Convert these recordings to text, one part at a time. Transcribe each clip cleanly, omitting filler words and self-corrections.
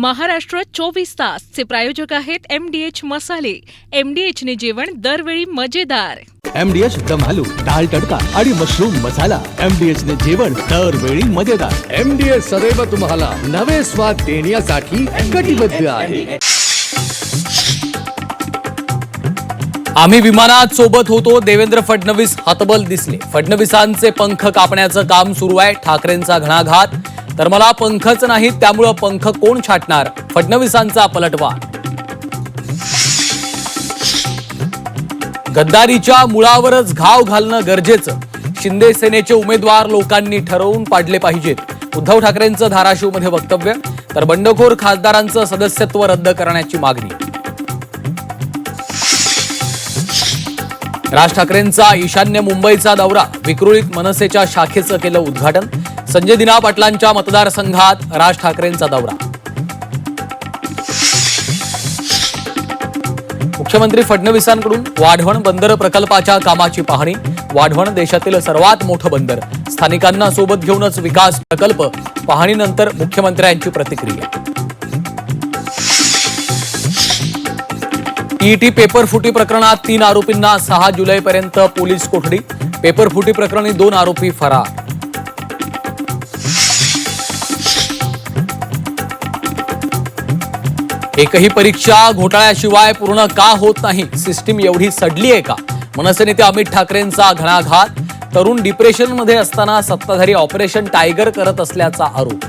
महाराष्ट्र 24 तास चे प्रायोजक आहेत MDH मसाले। MDH ने जेवण दरवेळी मजेदार। MDH दम आलू, दाल तडका आणि मशरूम मसाला। MDH ने जेवण दरवेळी मजेदार। MDH सदैव तुम्हाला नवे स्वाद देण्यासाठी कटिबद्ध आहे। आम्ही विमानात सोबत होतो, देवेंद्र फडणवीस हतबल दिसले। फडणवीसांचे पंख कापण्याचं काम सुरू आहे। ठाकरेंचा घणाघात, तर मला पंखच नाहीत त्यामुळे पंख कोण छाटणार, फडणवीसांचा पलटवार। गद्दारीच्या मुळावरच घाव घालणं गरजेचं, शिंदे सेनेचे उमेदवार लोकांनी ठरवून पाडले पाहिजेत। उद्धव ठाकरेंचं धाराशिवमध्ये वक्तव्य, तर बंडखोर खासदारांचं सदस्यत्व रद्द करण्याची मागणी। राज ठाकरेंचा ईशान्य मुंबईचा दौरा, विक्रोळीत मनसेच्या शाखेचं केलं उद्घाटन। संजय दिना पाटलांच्या मतदारसंघात राज ठाकरेंचा दौरा। मुख्यमंत्री फडणवीसांकडून वाढवण बंदर प्रकल्पाच्या कामाची पाहणी। वाढवण देशातील सर्वात मोठं बंदर, स्थानिकांना सोबत घेऊनच विकास प्रकल्प। पाहणीनंतर मुख्यमंत्र्यांची प्रतिक्रिया। टीईटी पेपरफुटी प्रकरणात 3 आरोपींना 6 जुलैपर्यंत पोलीस कोठडी। पेपरफुटी प्रकरणी 2 आरोपी फरार। एकही परीक्षा घोटाळ्याशिवाय पूर्ण का होत नाही, सिस्टीम एवढी सडली आहे का? मनसे नेते अमित ठाकरेंचा घणाघात, तरुण डिप्रेशनमध्ये असताना सत्ताधारी ऑपरेशन टायगर करत असल्याचा आरोप।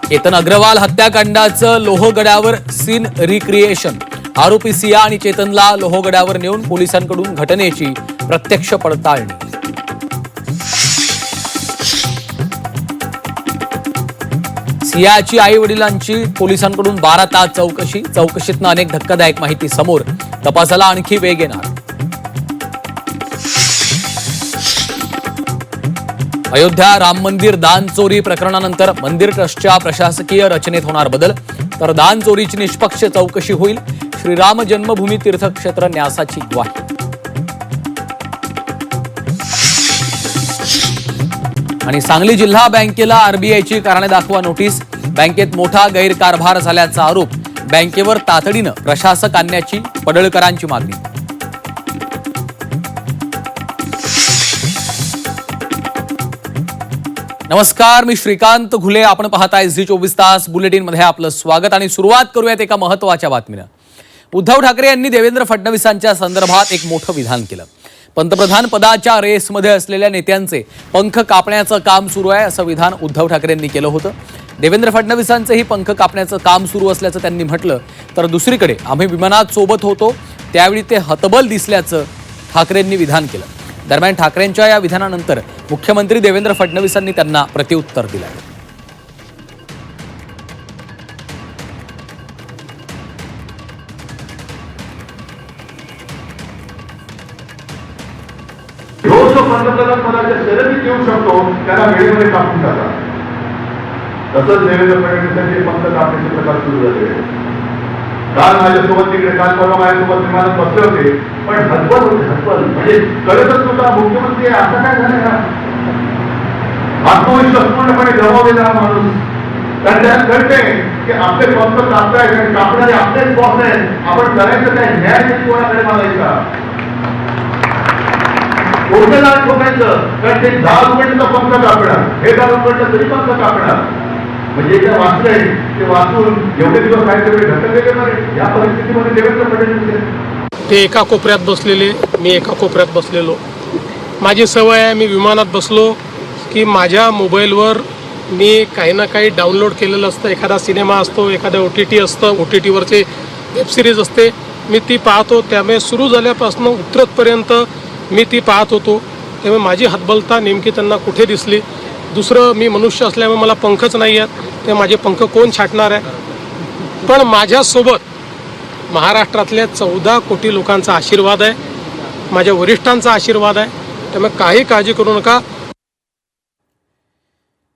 केतन अग्रवाल हत्याकांडाचं लोहगडावर सीन रिक्रिएशन। आरोपी सिया आणि चेतनला लोहगडावर नेऊन पोलिसांकडून घटनेची प्रत्यक्ष पडताळणी। सियाची आई वडिलांची पोलिसांकडून 12 तास चौकशी। चौकशीतनं अनेक धक्कादायक माहिती समोर, तपासाला आणखी वेग येणार। अयोध्या राम मंदिर दान चोरी प्रकरणानंतर मंदिर ट्रस्टच्या प्रशासकीय रचनेत होणार बदल, तर दान चोरीची निष्पक्ष चौकशी होईल। श्रीराम जन्मभूमी तीर्थक्षेत्र न्यासाची ग्वाही। आणि सांगली जिल्हा बँकेला आरबीआयची कारणे दाखवा नोटीस। बँकेत मोठा गैरकारभार झाल्याचा आरोप, बँकेवर तातडीनं प्रशासक आणण्याची पडळकरांची मागणी। नमस्कार, मी श्रीकांत घुले, आपण पाहताय झी24 तास बुलेटिन मध्ये आपलं स्वागत। आणि सुरुवात करूयात एका महत्त्वाच्या बातमीनं। उद्धव ठाकरे यांनी देवेंद्र फडणवीसांच्या संदर्भात एक मोठं विधान केलं। पंतप्रधान पदाच्या रेसमध्ये असलेल्या नेत्यांचे पंख कापण्याचं काम सुरू आहे, असं विधान उद्धव ठाकरेंनी केलं होतं। देवेंद्र फडणवीसांचेही पंख कापण्याचं काम सुरू असल्याचं त्यांनी म्हटलं, तर दुसरीकडे आम्ही विमानात सोबत होतो त्यावेळी ते हतबल दिसल्याचं ठाकरेंनी विधान केलं। दरम्यान ठाकरेंच्या या विधानानंतर मुख्यमंत्री देवेंद्र फडणवीसांनी त्यांना प्रत्युत्तर दिलं। जो पंतप्रधान पदाच्या शर्यतीत येऊ शकतो त्याला वेळेमध्ये कापून टाका। तसंच देवेंद्र फडणवीसांचे पंख कापण्याचे प्रकार सुरू झाले। काल माझ्यासोबत तिकडे, काल परवा माझ्यासोबत विमानात बसले होते, पण हतबल होते, हतबल म्हणजे कळतच नव्हता मुख्यमंत्री असं काय झालं का? आत्मविश्वास पूर्णपणे गमावलेला हा माणूस। त्याला कळते की आपले पंख कापतायत आणि कापणारे आपलेच बॉस आहेत, आपण करायचं काय? न्याय कोणाकडे मागायचा? कोणत्याला ठोकायचं? कारण ते 10 रुपयाचा पंख कापणार, हे 10 रुपयाचा तरी पंख कापणार। म्हणजे जे वाचलंय ते वाचून एवढे दिवस काय तेवढे ढकलले गेणार आहे। या परिस्थितीमध्ये देवेंद्र फडणवीस ते एका कोपऱ्यात बसलेले, मी एका कोपऱ्यात बसलेलो। माझी सवय आहे, मी विमानात बसलो की माझ्या मोबाईलवर मी काही ना काही डाउनलोड केलेलं असतं। एखादा सिनेमा असतो, एखादा OTT असतं, OTTवरचे वेबसिरीज असते, मी ती पाहतो। त्यामुळे सुरू झाल्यापासून उतरतपर्यंत मी ती पाहत होतो। त्यामुळे माझी हतबलता नेमकी त्यांना कुठे दिसली? दुसरं, मी मनुष्य असल्यामुळे मला पंखच नाही आहेत, ते माझे पंख कोण छाटणार आहे? पण माझ्यासोबत महाराष्ट्रातल्या 14 कोटी लोकांचा आशीर्वाद आहे, माझ्या वरिष्ठांचा आशीर्वाद आहे, त्यामुळे काही काळजी करू नका।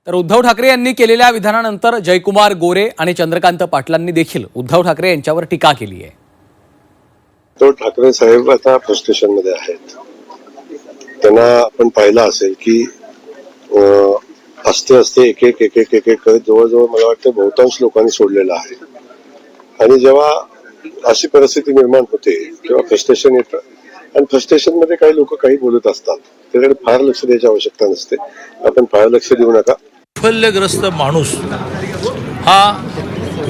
तर उद्धव ठाकरे यांनी केलेल्या विधानानंतर जयकुमार गोरे आणि चंद्रकांत पाटलांनी देखील उद्धव ठाकरे यांच्यावर टीका केली आहे। उद्धव ठाकरे साहेब आता फ्रस्ट्रेशन मध्ये आहेत। त्यांना आपण पाहिलं असेल की असते एक एक करत जवळजवळ मला वाटतं बहुतांश लोकांनी सोडलेलं आहे. आणि जेव्हा अशी परिस्थिती निर्माण होते तेव्हा फ्रस्ट्रेशन येतं आणि फ्रस्ट्रेशन मध्ये काही लोक काही बोलत असतात. त्याकडे फार लक्ष द्यायची आवश्यकता नसते. आपण फार लक्ष देऊ नका. वैफल्यग्रस्त माणूस हा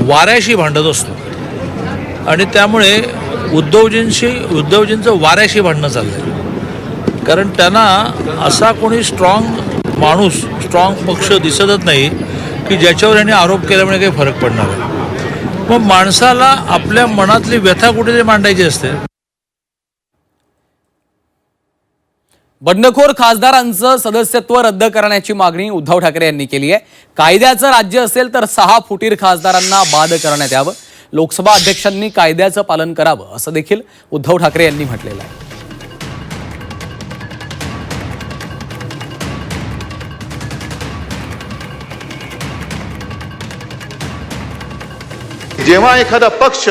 वाऱ्याशी भांडत असतो आणि त्यामुळे उद्धवजींचं वाऱ्याशी भांडणं चाललंय. कारण त्यांना असा कोणी स्ट्रॉंग माणूस स्ट्रॉंग पक्ष दिसतच नाही की ज्याच्यावर यांनी आरोप केल्यामुळे काही फरक पडणार आहे. मग माणसाला आपल्या मनातली व्यथा कुठेतरी मांडायची असते. बंडखोर खासदारांचं सदस्यत्व रद्द करण्याची मागणी उद्धव ठाकरे यांनी केली आहे. कायद्याचं राज्य असेल तर 6 फुटीर खासदारांना बाद करण्यात यावं. लोकसभा अध्यक्षांनी कायद्याचं पालन करावं असं देखील उद्धव ठाकरे यांनी म्हटलेलं आहे. जेव्हा एखादा पक्ष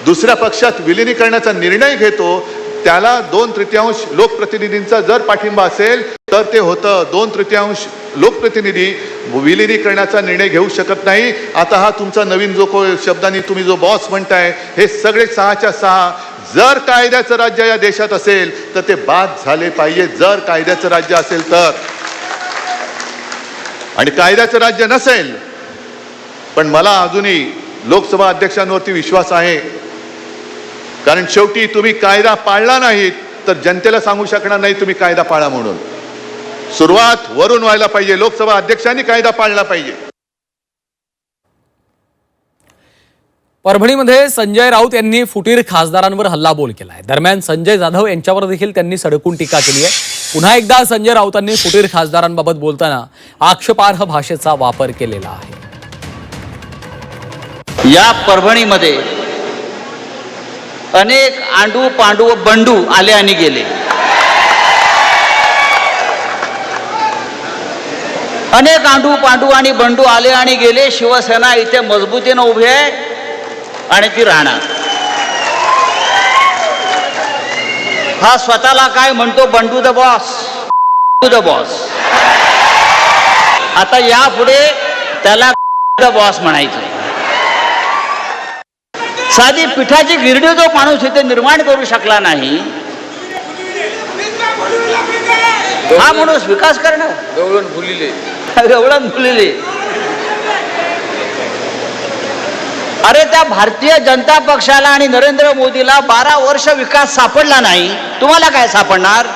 दुसऱ्या पक्षात विलिनीकरणाचा निर्णय घेतो त्याला 2/3 लोकप्रतिनिधींचा जर पाठिंबा असेल तर ते होतं. 2/3 लोकप्रतिनिधी विलिनीकरणाचा निर्णय घेऊ शकत नाही. आता हा तुमचा नवीन जो शब्दांनी तुम्ही जो बॉस म्हणताय हे सगळे 6च्या 6 जर कायद्याचं राज्य या देशात असेल तर ते बाद झाले पाहिजे. जर कायद्याचं राज्य असेल तर. आणि कायद्याचं राज्य नसेल पण मला अजूनही लोकसभा अध्यक्षांवरती विश्वास आहे. कारण शेवटी तुम्ही कायदा पाळला नाहीत तर जनतेला सांगू शकणार नाही तुम्ही कायदा पाळा म्हणून. सुरुवात वरून व्हायला पाहिजे. लोकसभा अध्यक्षांनी कायदा पाळला पाहिजे. परभणीमध्ये संजय राऊत यांनी फुटीर खासदारांवर हल्लाबोल केलाय. दरम्यान संजय जाधव यांच्यावर देखील त्यांनी सडकून टीका केली आहे. पुन्हा एकदा संजय राऊतांनी फुटीर खासदारांबाबत बोलताना आक्षेपार्ह भाषेचा वापर केलेला आहे. या परभणीमध्ये अनेक आंडू पांडू बंडू आले आणि गेले. अनेक आंडू पांडू आणि बंडू आले आणि गेले. शिवसेना इथे मजबूतीनं उभी आहे आणि ती राहणार. हा स्वतःला काय म्हणतो बंडू द बॉस. आता यापुढे त्याला द बॉस म्हणायचं. साधी पिठाची गिरणी जो माणूस इथे निर्माण करू शकला नाही हा माणूस विकास करणार. गवळण फुलिले. अरे त्या भारतीय जनता पक्षाला आणि नरेंद्र मोदीला 12 वर्ष विकास सापडला नाही. तुम्हाला काय सापडणार.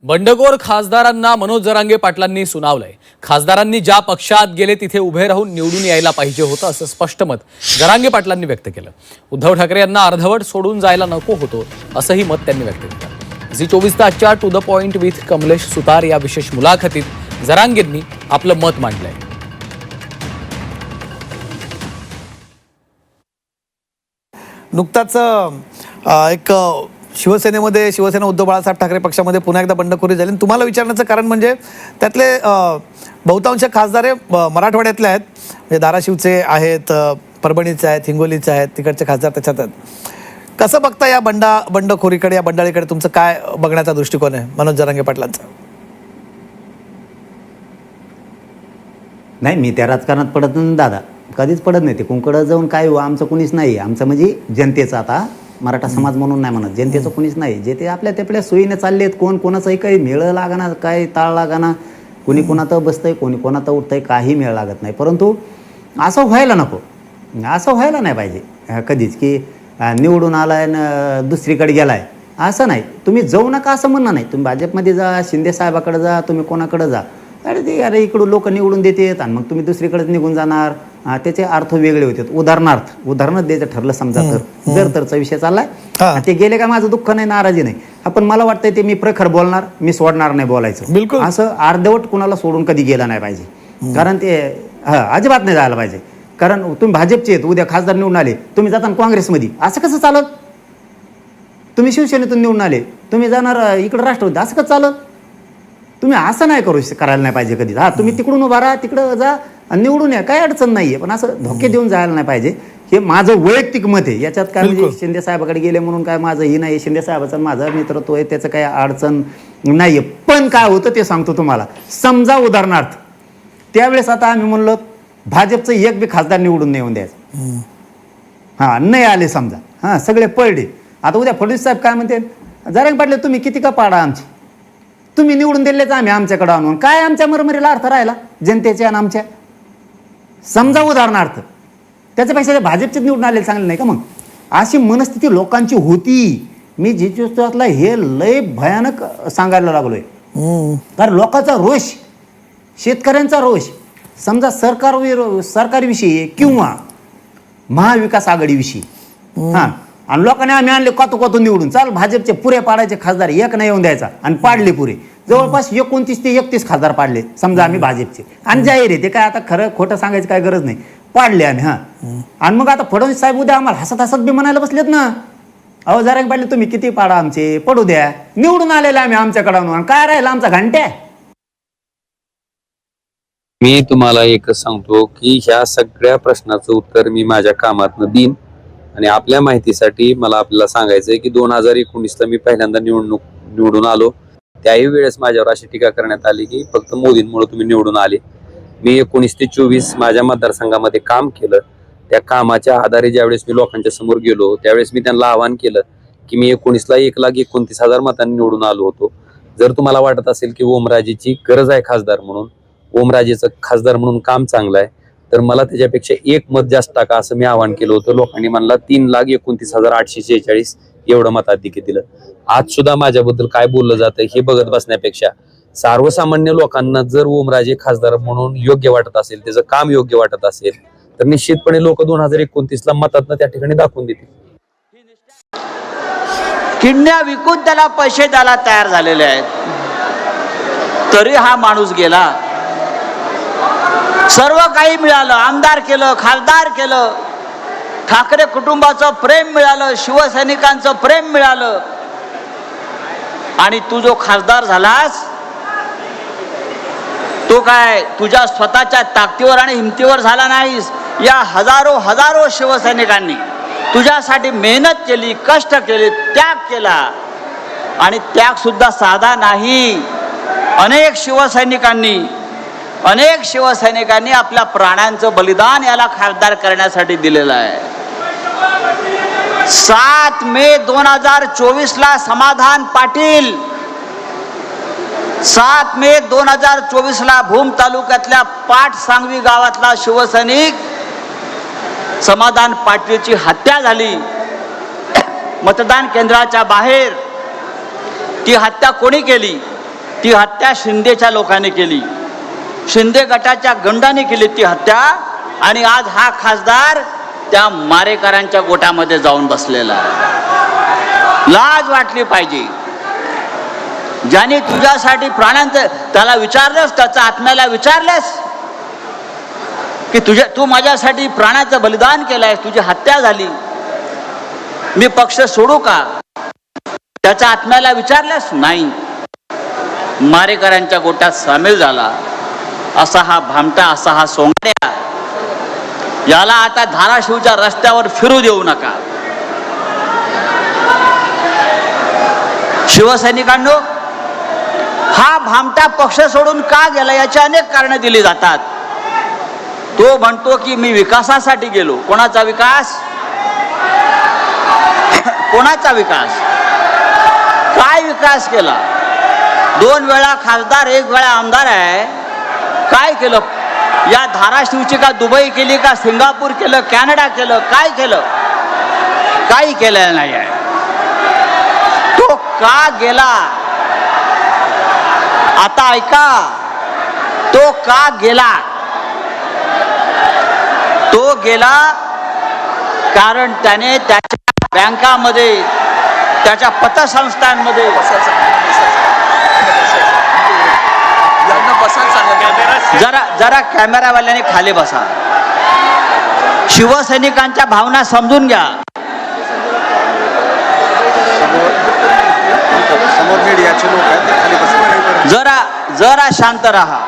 बंडखोर खासदारांना मनोज जरांगे पाटलांनी सुनावलंय. खासदारांनी ज्या पक्षात गेले तिथे उभे राहून निवडून यायला पाहिजे होतं असं स्पष्ट मत जरांगे पाटलांनी व्यक्त केलं. उद्धव ठाकरे यांना अर्धवट सोडून जायला नको होतं असंही मत त्यांनी व्यक्त केलं. झी24 तासच्या to the point with Kamlesh Sutar या विशेष मुलाखतीत जरांगेंनी आपलं मत मांडलंय. नुकताच एक शिवसेना उद्धव बाळासाहेब ठाकरे पक्षामध्ये पुन्हा एकदा बंडखोरी झाली. तुम्हाला विचारण्याचं कारण म्हणजे त्यातले बहुतांश खासदार मराठवाड्यातले आहेत. म्हणजे धाराशिवचे आहेत, परभणीचे आहेत, हिंगोलीचे आहेत, तिकडचे खासदार त्याच्यात आहेत. कसं बघता या बंडखोरीकडे, या बंडाळीकडे तुमचं काय बघण्याचा दृष्टिकोन आहे मनोज जरांगे पाटलांचा. नाही, मी त्या राजकारणात पडत नाही दादा, कधीच पडत नाही. ते कुंकडं जाऊन काय हो आमचं कुणीच नाही. आमचं म्हणजे जनतेचं, आता मराठा समाज म्हणून नाही म्हणत, जनतेचं कुणीच नाही. जे ते आपल्या सोयीने चाललेत. कोण कोणाचंही काही मेळ लागाना, काही ताळ लागाना, कोणी कोणाचं बसतंय, कोणी कोणाचं उठतंय, काही मेळ लागत नाही. परंतु असं व्हायला नको, असं व्हायला नाही पाहिजे कधीच की निवडून आलाय न दुसरीकडे गेलाय असं नाही. तुम्ही जाऊ नका असं म्हणणं नाही. तुम्ही भाजपमध्ये जा, शिंदे साहेबाकडे जा, तुम्ही कोणाकडे जा. अरे इकडून लोक निवडून देतात आणि मग तुम्ही दुसरीकडेच निघून जाणार. त्याचे अर्थ वेगळे होते. उदाहरण द्यायचं ठरलं समजा तर तरचा विषय चाललाय, ते गेले का माझं दुःख नाही, नाराजी नाही. पण मला वाटतंय ते मी प्रखर बोलणार, मी सोडणार नाही बोलायचं. बिलकुल असं अर्धवट कुणाला सोडून कधी गेला नाही पाहिजे. कारण ते अजिबात नाही जायला पाहिजे. कारण तुम्ही भाजपचे आहेत, उद्या खासदार निवडून आले, तुम्ही जाताना काँग्रेसमध्ये, असं कसं चालत. तुम्ही शिवसेनेतून निवडून आले, तुम्ही जाणार इकडं राष्ट्रवादी, असं कसं चालत. तुम्ही असं नाही करायला नाही पाहिजे कधीच. तुम्ही तिकडून उभा राहा, तिकडं जा आणि निवडून या, काही अडचण नाहीये. पण असं धोके देऊन जायला नाही पाहिजे. ते माझं वैयक्तिक मत आहे, याच्यात काय म्हणजे शिंदे साहेबाकडे गेले म्हणून काय माझं ही नाही, शिंदे साहेबाचं माझं मित्रत्व आहे, त्याचं काही अडचण नाहीये. पण काय होतं ते सांगतो तुम्हाला. समजा उदाहरणार्थ त्यावेळेस आता आम्ही म्हणलो भाजपचं एक बी खासदार निवडून नाही येऊन द्यायचं, हा नाही आले समजा, हा सगळे पडले. आता उद्या फडणवीस साहेब काय म्हणते, जरांगे पाटील तुम्ही किती का पाडा आमची, तुम्ही निवडून दिलेच आम्ही आमच्याकडे आणून, काय आमच्या मरमरीला अर्थ राहिला जनतेच्या आणि आमच्या. समजा उदाहरणार्थ त्याच्यापेक्षा ते भाजपचे निवडून आलेले चांगले नाही का? मग अशी मनस्थिती लोकांची होती. मी जितेश्वरातला हे लय भयानक सांगायला लागलोय, कारण लोकांचा रोष, शेतकऱ्यांचा रोष समजा सरकारविषयी किंवा महाविकास आघाडीविषयी, हा, आणि लोकांनी आम्ही आणले कोतो निवडून, चाल भाजपचे पुरे पाडायचे खासदार, एक नाही येऊन द्यायचा, आणि पाडले पुरे जवळपास 29 ते 31 खासदार पाडले समजा आम्ही भाजपचे, आणि जाहीर आहे ते काय आता खरं खोटं सांगायची काय गरज नाही, पाडले आम्ही. हा, आणि मग आता फडणवीस साहेब उद्या आम्हाला हसत बी म्हणायला बसलेत ना, अहो जरांगे पाटील तुम्ही किती पाडा आमचे, पडू द्या, निवडून आलेले आम्ही आमच्याकडे आणून, काय राहिला आमचा घंट्या. मी तुम्हाला एकच सांगतो की ह्या सगळ्या प्रश्नाचं उत्तर मी माझ्या कामातनं देईन. आणि आपल्या माहितीसाठी मला आपल्याला सांगायचंय की 2019ला मी पहिल्यांदा निवडून आलो, त्याही वेळेस माझ्यावर अशी टीका करण्यात आली की फक्त मोदींमुळे तुम्ही निवडून आले. मी 19 ते 24 माझ्या मतदारसंघामध्ये काम केलं. त्या कामाच्या आधारे ज्यावेळेस मी लोकांच्या समोर गेलो त्यावेळेस मी त्यांना आवाहन केलं की मी 19ला 1,29,000 मतांनी निवडून आलो होतो. जर तुम्हाला वाटत असेल की ओमराजेची गरज आहे खासदार म्हणून, ओमराजेचं खासदार म्हणून काम चांगलं आहे, तर मला त्याच्यापेक्षा 1 मत जास्त टाका असं मी आवाहन केलं होतं. लोकांनी म्हणला 3,29,846 एवढं मताधिक्य दिलं. आज सुद्धा माझ्याबद्दल काय बोललं जातं हे बघत बसण्यापेक्षा सर्वसामान्य लोकांना जर ओमराजे खासदार म्हणून योग्य वाटत असेल, त्याचं काम योग्य वाटत असेल, तर निश्चितपणे लोक 2029ला मतातनं त्या ठिकाणी दाखवून देतील. किडण्या विकून त्याला पैसे द्यायला तयार झालेले आहेत, तरी हा माणूस गेला. सर्व काही मिळालं, आमदार केलं, खासदार केलं, ठाकरे कुटुंबाचं प्रेम मिळालं, शिवसैनिकांचं प्रेम मिळालं, आणि तू जो खासदार झालास तो काय तुझ्या स्वतःच्या ताकदीवर आणि हिमतीवर झाला नाहीस. या हजारो शिवसैनिकांनी तुझ्यासाठी मेहनत केली, कष्ट केले, त्याग केला, आणि त्याग सुद्धा साधा नाही. अनेक शिवसैनिकांनी आपल्या प्राणांचं बलिदान याला खासदार करण्यासाठी दिलेलं आहे. 7 मे 2024ला समाधान पाटील, 7 मे 2024ला भूम तालुक्यातल्या पाटसांगवी गावातला शिवसैनिक समाधान पाटीलची हत्या झाली. मतदान केंद्राच्या बाहेर. ती हत्या कोणी केली? ती हत्या शिंदेच्या लोकांनी केली, शिंदे गटाच्या गंडाने केली ती हत्या. आणि आज हा खासदार त्या मारेकरांच्या गोटामध्ये जाऊन बसलेला आहे. लाज वाटली पाहिजे. ज्याने तुझ्यासाठी प्राणांचं, त्याला विचारलंस, त्याच्या आत्म्याला विचारलंस की तू माझ्यासाठी प्राणाचं बलिदान केलंय, तुझी हत्या झाली, मी पक्ष सोडू का? त्याच्या आत्म्याला विचारलंस? नाही. मारेकरांच्या गोटात सामील झाला. असा हा भामटा, असा हा सोंगड्या, याला आता धाराशिवच्या रस्त्यावर फिरू देऊ नका. शिवसैनिकांनो, हा भामटा पक्ष सोडून का गेला याची अनेक कारणं दिली जातात. तो म्हणतो की मी विकासासाठी गेलो. कोणाचा विकास? कोणाचा विकास? काय विकास केला? 2 वेळा खासदार, 1 वेळा आमदार आहे. काय केलं? या धाराशिवची का दुबई केली, का सिंगापूर केलं, कॅनडा केलं? काय केलं? काही केलेलं नाही आहे. तो का गेला? आता ऐका, तो का गेला? तो गेला कारण त्याने त्याच्या बँकामध्ये, त्याच्या पतसंस्थांमध्ये जरा कॅमेरावाल्याने खाली बसा. शिवसैनिकांच्या भावना समजून घ्या. जरा शांत राहा.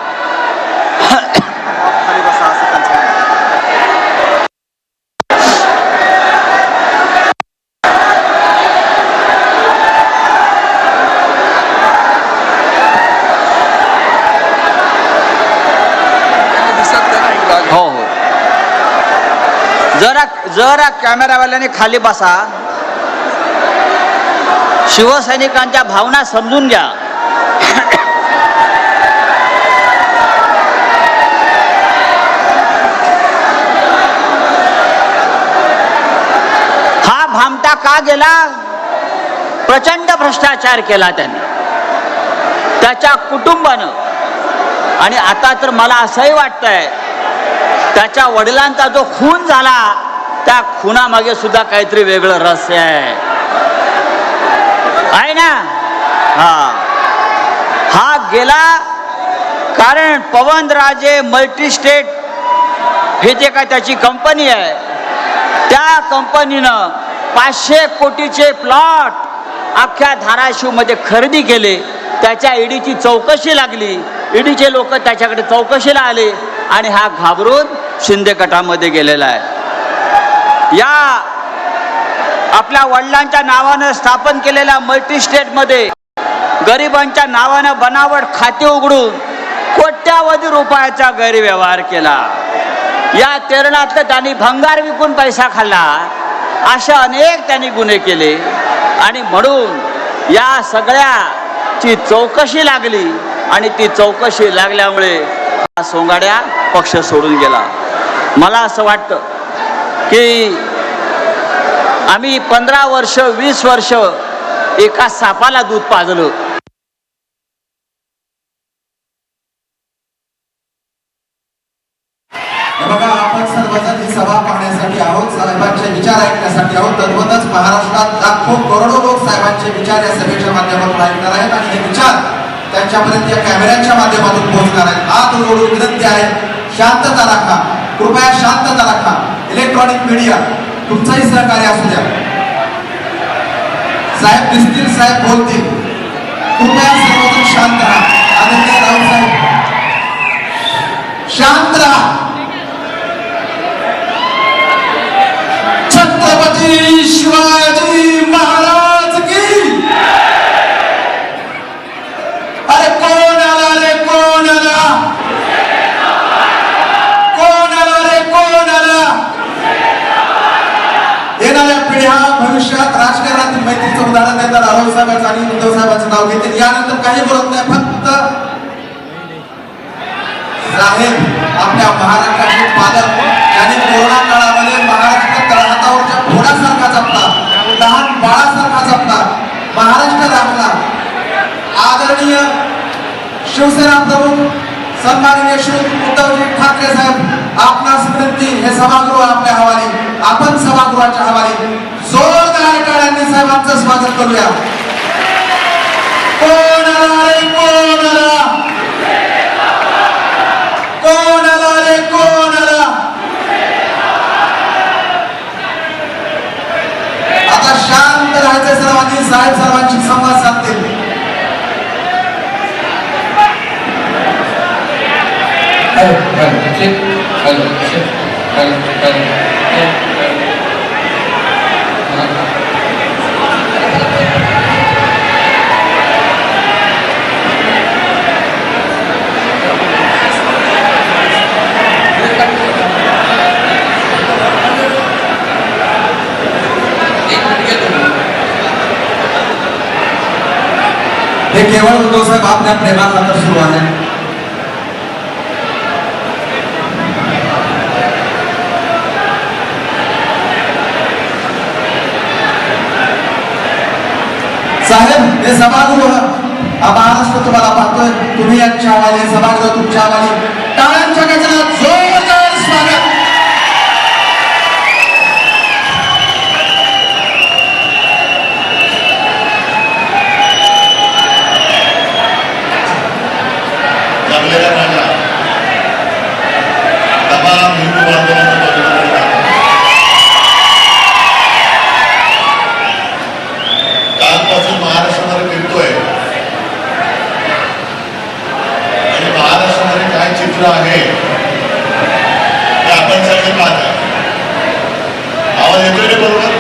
जरा कॅमेरावाल्याने खाली बसा, शिवसैनिकांच्या भावना समजून घ्या. हा भामटा का गेला? प्रचंड भ्रष्टाचार केला त्याने, त्याच्या कुटुंबानं. आणि आता तर मला असंही वाटतंय त्याच्या वडिलांचा जो खून झाला त्या खुनामागे सुद्धा काहीतरी वेगळं रहस्य आहे ना. हा गेला कारण पवनराजे मल्टीस्टेट हे जे काय त्याची कंपनी आहे, त्या कंपनीनं 500 कोटीचे प्लॉट अख्ख्या धाराशिव मध्ये खरेदी केले. त्याच्या ईडीची चौकशी लागली, ईडीचे लोक त्याच्याकडे चौकशीला आले आणि हा घाबरून शिंदे गटामध्ये गेलेला आहे. या आपल्या वडिलांच्या नावानं स्थापन केलेल्या मल्टीस्टेटमध्ये गरिबांच्या नावानं बनावट खाते उघडून कोट्यावधी रुपयाचा गैरव्यवहार केला. या तेरणातलं त्यांनी भंगार विकून पैसा खाल्ला. अशा अनेक त्यांनी गुन्हे केले आणि म्हणून या सगळ्याची चौकशी लागली आणि ती चौकशी लागल्यामुळे हा सोंगाड्या पक्ष सोडून गेला. मला असं वाटतं की आम्ही 15 वर्ष 20 वर्ष एका सापाला दूध पाजलं. बघा, आपण सर्वजण ही सभा पाहण्यासाठी आहोत, साहेबांचे विचार ऐकण्यासाठी आहोत. तद्वतच महाराष्ट्रात लाखो करोडो लोक साहेबांचे विचार या सभेच्या माध्यमातून ऐकणार आहेत आणि हे विचार त्यांच्यापर्यंत या कॅमेऱ्याच्या माध्यमातून पोहोचणार आहेत. हात जोडून विनंती आहे, शांतता राखा, कृपया शांतता राखा. इलेक्ट्रॉनिक मीडिया तुमचंही सहकार्य असू द्या. साहेब दिसतील, साहेब बोलतील, कृपया सर्वजण शांत राहा. आदरणीय राऊत साहेब शांत राहा. छत्रपती शिवाजी महाराज की. अरे कोण आला रे, कोण आला, कोण आला रे, कोण आला. येणाऱ्या पिढ्या भविष्यात राजकारणातील मैत्रीचं उदाहरण देतात. राहुल साहेबांचं आणि उद्धव साहेबांचं नाव घेतील. यानंतर काही बोलत नाही, फक्त साहेब आपल्या महाराष्ट्राचे पालक यांनी कोरोना काळामध्ये महाराष्ट्रात तळहातावरच्या फोडासारखा जपला, लहान बाळासारखा जपला, महाराष्ट्र राखला. आदरणीय शिवसेना प्रमुख सन्माननीय श्री उद्धवजी ठाकरे साहेब, आपणास विनंती, हे सभागृह आपल्या हवाली, आपण सभागृहाच्या हवाली जोरदार टाळ्यांनी साहेबांचं स्वागत करूया. कोण आला रे, कोण आला, कोण आला रे, कोण आला. आता शांत राहायचं सर्वांनी. साहेब सर्वांशी संवाद साधतील. हे केवळ उद्धव साहेब आपल्या प्रेमाला तर सुरू आहे. साहेब हे सभागृह, हा महाराष्ट्र तुम्हाला पाहतोय, तुम्ही यांच्या हवाली, सभागृह तुमच्या हवाली. टाळ्यांच्या गजरात जोरदार स्वागत. कालपासून महाराष्ट्रामध्ये फिरतोय आणि महाराष्ट्रामध्ये काय चित्र आहे ते आपण सगळे पाहता. आवाज येतोय रे बरोबर?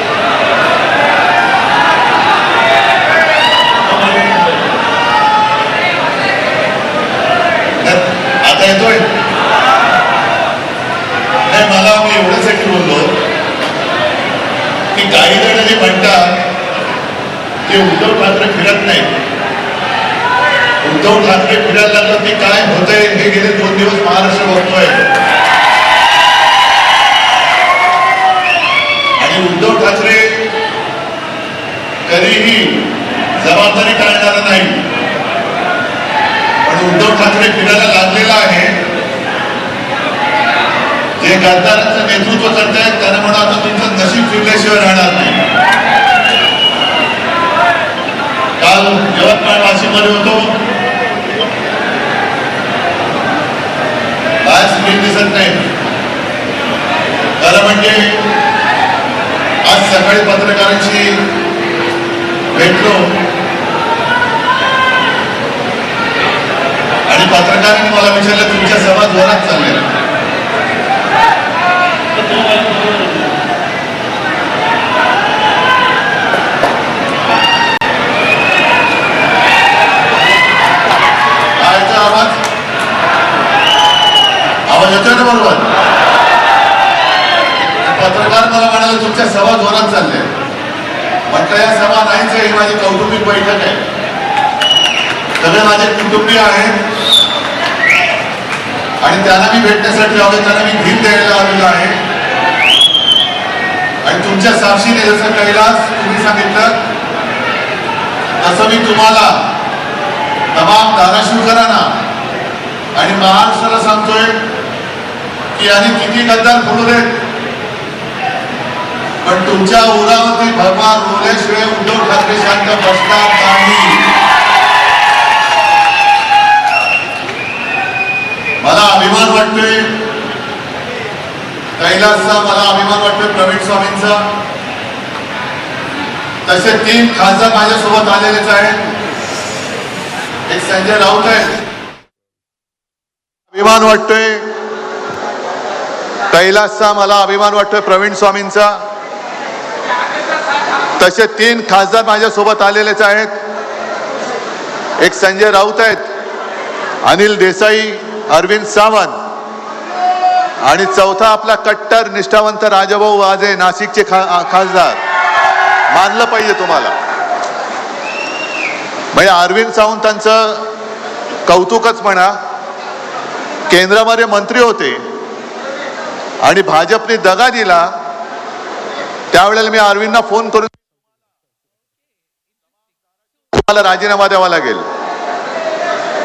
आता येतोय? नाही, मला मी एवढ्यासाठी बोललो म्हणतात की उद्धव ठाकरे फिरत नाही. उद्धव ठाकरे फिरायला लागलं की काय होतंय हे गेले 2 दिवस महाराष्ट्र बघतोय. आणि उद्धव ठाकरे कधीही जबाबदारी टाळणार नाही. पण उद्धव ठाकरे फिरायला लागलेला आहे. जे गद्दारांचं नेतृत्व करतायत त्यांना म्हणा आता तुमचं नशीब फिरल्याशिवाय राहणार नाही. काल यवतमाळ वाशीमध्ये होतो, आज स्क्रीन दिसत नाही. खरं म्हणजे आज सकाळी पत्रकारांशी भेटलो आणि पत्रकारांनी मला विचारलं तुमच्या सभा जोरात चालल्या. आवाज येतोय ना बरोबर? पत्रकार मला म्हणाले तुमच्या सभा जोरात चालल्या. म्हटलं या सभा नाहीच आहे, ही माझी कौटुंबिक बैठक आहे. सगळे माझे कुटुंबीय आहेत आणि त्यांना मी भेटण्यासाठी आलो, त्यांना मी भीम द्यायला आलेलो आहे. आणि तुमच्या साक्षीने जसं कैलास तुम्ही सांगितलं तसं मी तुम्हाला तमाम धाराशिवकरांना आणि महाराष्ट्राला सांगतोय की आणि किती गद्दार बोलू देत, पण तुमच्या उरावरती भगवान रोल्याशिवाय उद्धव ठाकरे शांत बसणार नाही. मला अभिमान वाटतोय कैलासचा, मला अभिमान वाटतोय प्रवीण स्वामींचा. तसे 3 खासदार माझ्यासोबत आलेलेच आहेत. एक संजय राऊत आहेत. अभिमान वाटतोय कैलासचा, मला अभिमान वाटतोय प्रवीण स्वामींचा. तसे 3 खासदार माझ्यासोबत आलेलेच आहेत. एक संजय राऊत आहेत, अनिल देसाई, अरविंद सावंत आणि चौथा आपला कट्टर निष्ठावंत राजाभाऊ वाजे नाशिकचे खासदार. मानलं पाहिजे तुम्हाला. म्हणजे अरविंद सावंतांचं कौतुकच म्हणा. केंद्रामध्ये मंत्री होते आणि भाजपने दगा दिला. त्यावेळेला मी अरविंदना फोन करून तुम्हाला राजीनामा द्यावा लागेल.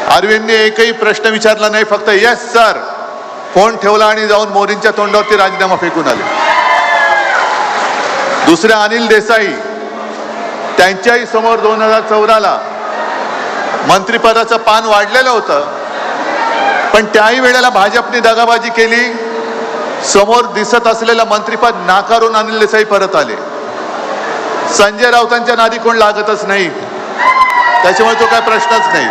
अरविंदने एकही प्रश्न विचारला नाही, फक्त येस सर फोन ठेवला आणि जाऊन मोदींच्या तोंडावरती राजीनामा फेकून आले. दुसरे अनिल देसाई, त्यांच्याही समोर 2014ला मंत्रिपदाचं पान वाढलेलं होतं, पण त्याही वेळेला भाजपने दगाबाजी केली. समोर दिसत असलेलं मंत्रिपद नाकारून अनिल देसाई परत आले. संजय राऊतांच्या नादी कोण लागतच नाही, त्याच्यामुळे तो काय प्रश्नच नाही.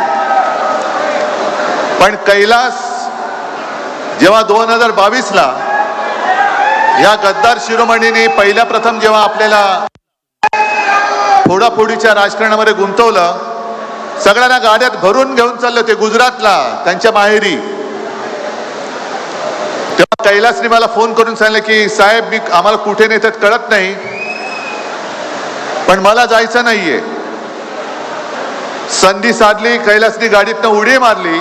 पण कैलास जेव्हा 2022ला या गद्दार शिरोमणीने पहिल्या प्रथम जेव्हा आपल्याला फोडाफोडीच्या राजकारणामध्ये गुंतवलं, सगळ्यांना गाड्यात भरून घेऊन चालले होते गुजरातला त्यांच्या माहेरी, तेव्हा कैलासने मला फोन करून सांगितलं की साहेब मी आम्हाला कुठे नेतात कळत नाही, पण मला जायचं नाहीये. संधी साधली, कैलासने गाडीतनं उडी मारली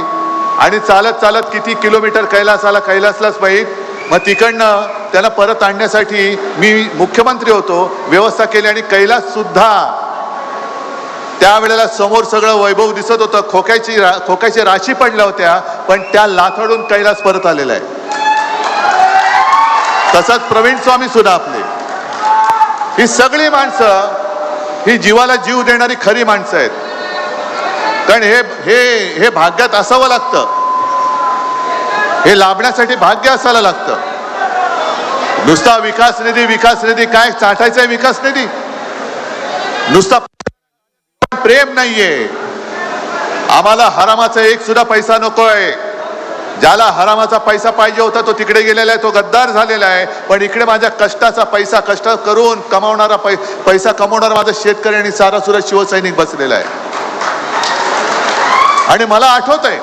आणि चालत चालत किती किलोमीटर कैलासलाच माहीत. मग तिकडनं त्याला परत आणण्यासाठी मी मुख्यमंत्री होतो, व्यवस्था केली आणि कैलास सुद्धा त्यावेळेला समोर सगळं वैभव दिसत होतं. खोक्याची राशी पडल्या होत्या, पण त्या लाथाडून कैलास परत आलेला आहे. तसंच प्रवीण स्वामी सुद्धा आपले. ही सगळी माणसं ही जीवाला जीव देणारी खरी माणसं आहेत. कारण हे भाग्यात असावं लागतं, हे लाभण्यासाठी भाग्य असायला लागतं. नुसता विकास निधी काय चाटायचा विकास निधी, नुसता प्रेम नाहीये. आम्हाला हरामाचा एक सुद्धा पैसा नकोय. ज्याला हरामाचा पैसा पाहिजे होता तो तिकडे गेलेला आहे, तो गद्दार झालेला आहे. पण इकडे माझ्या कष्टाचा पैसा, कष्ट करून कमावणारा पैसा कमावणारा माझा शेतकरी आणि सारासुरा शिवसैनिक बसलेला आहे. आणि मला आठवत आहे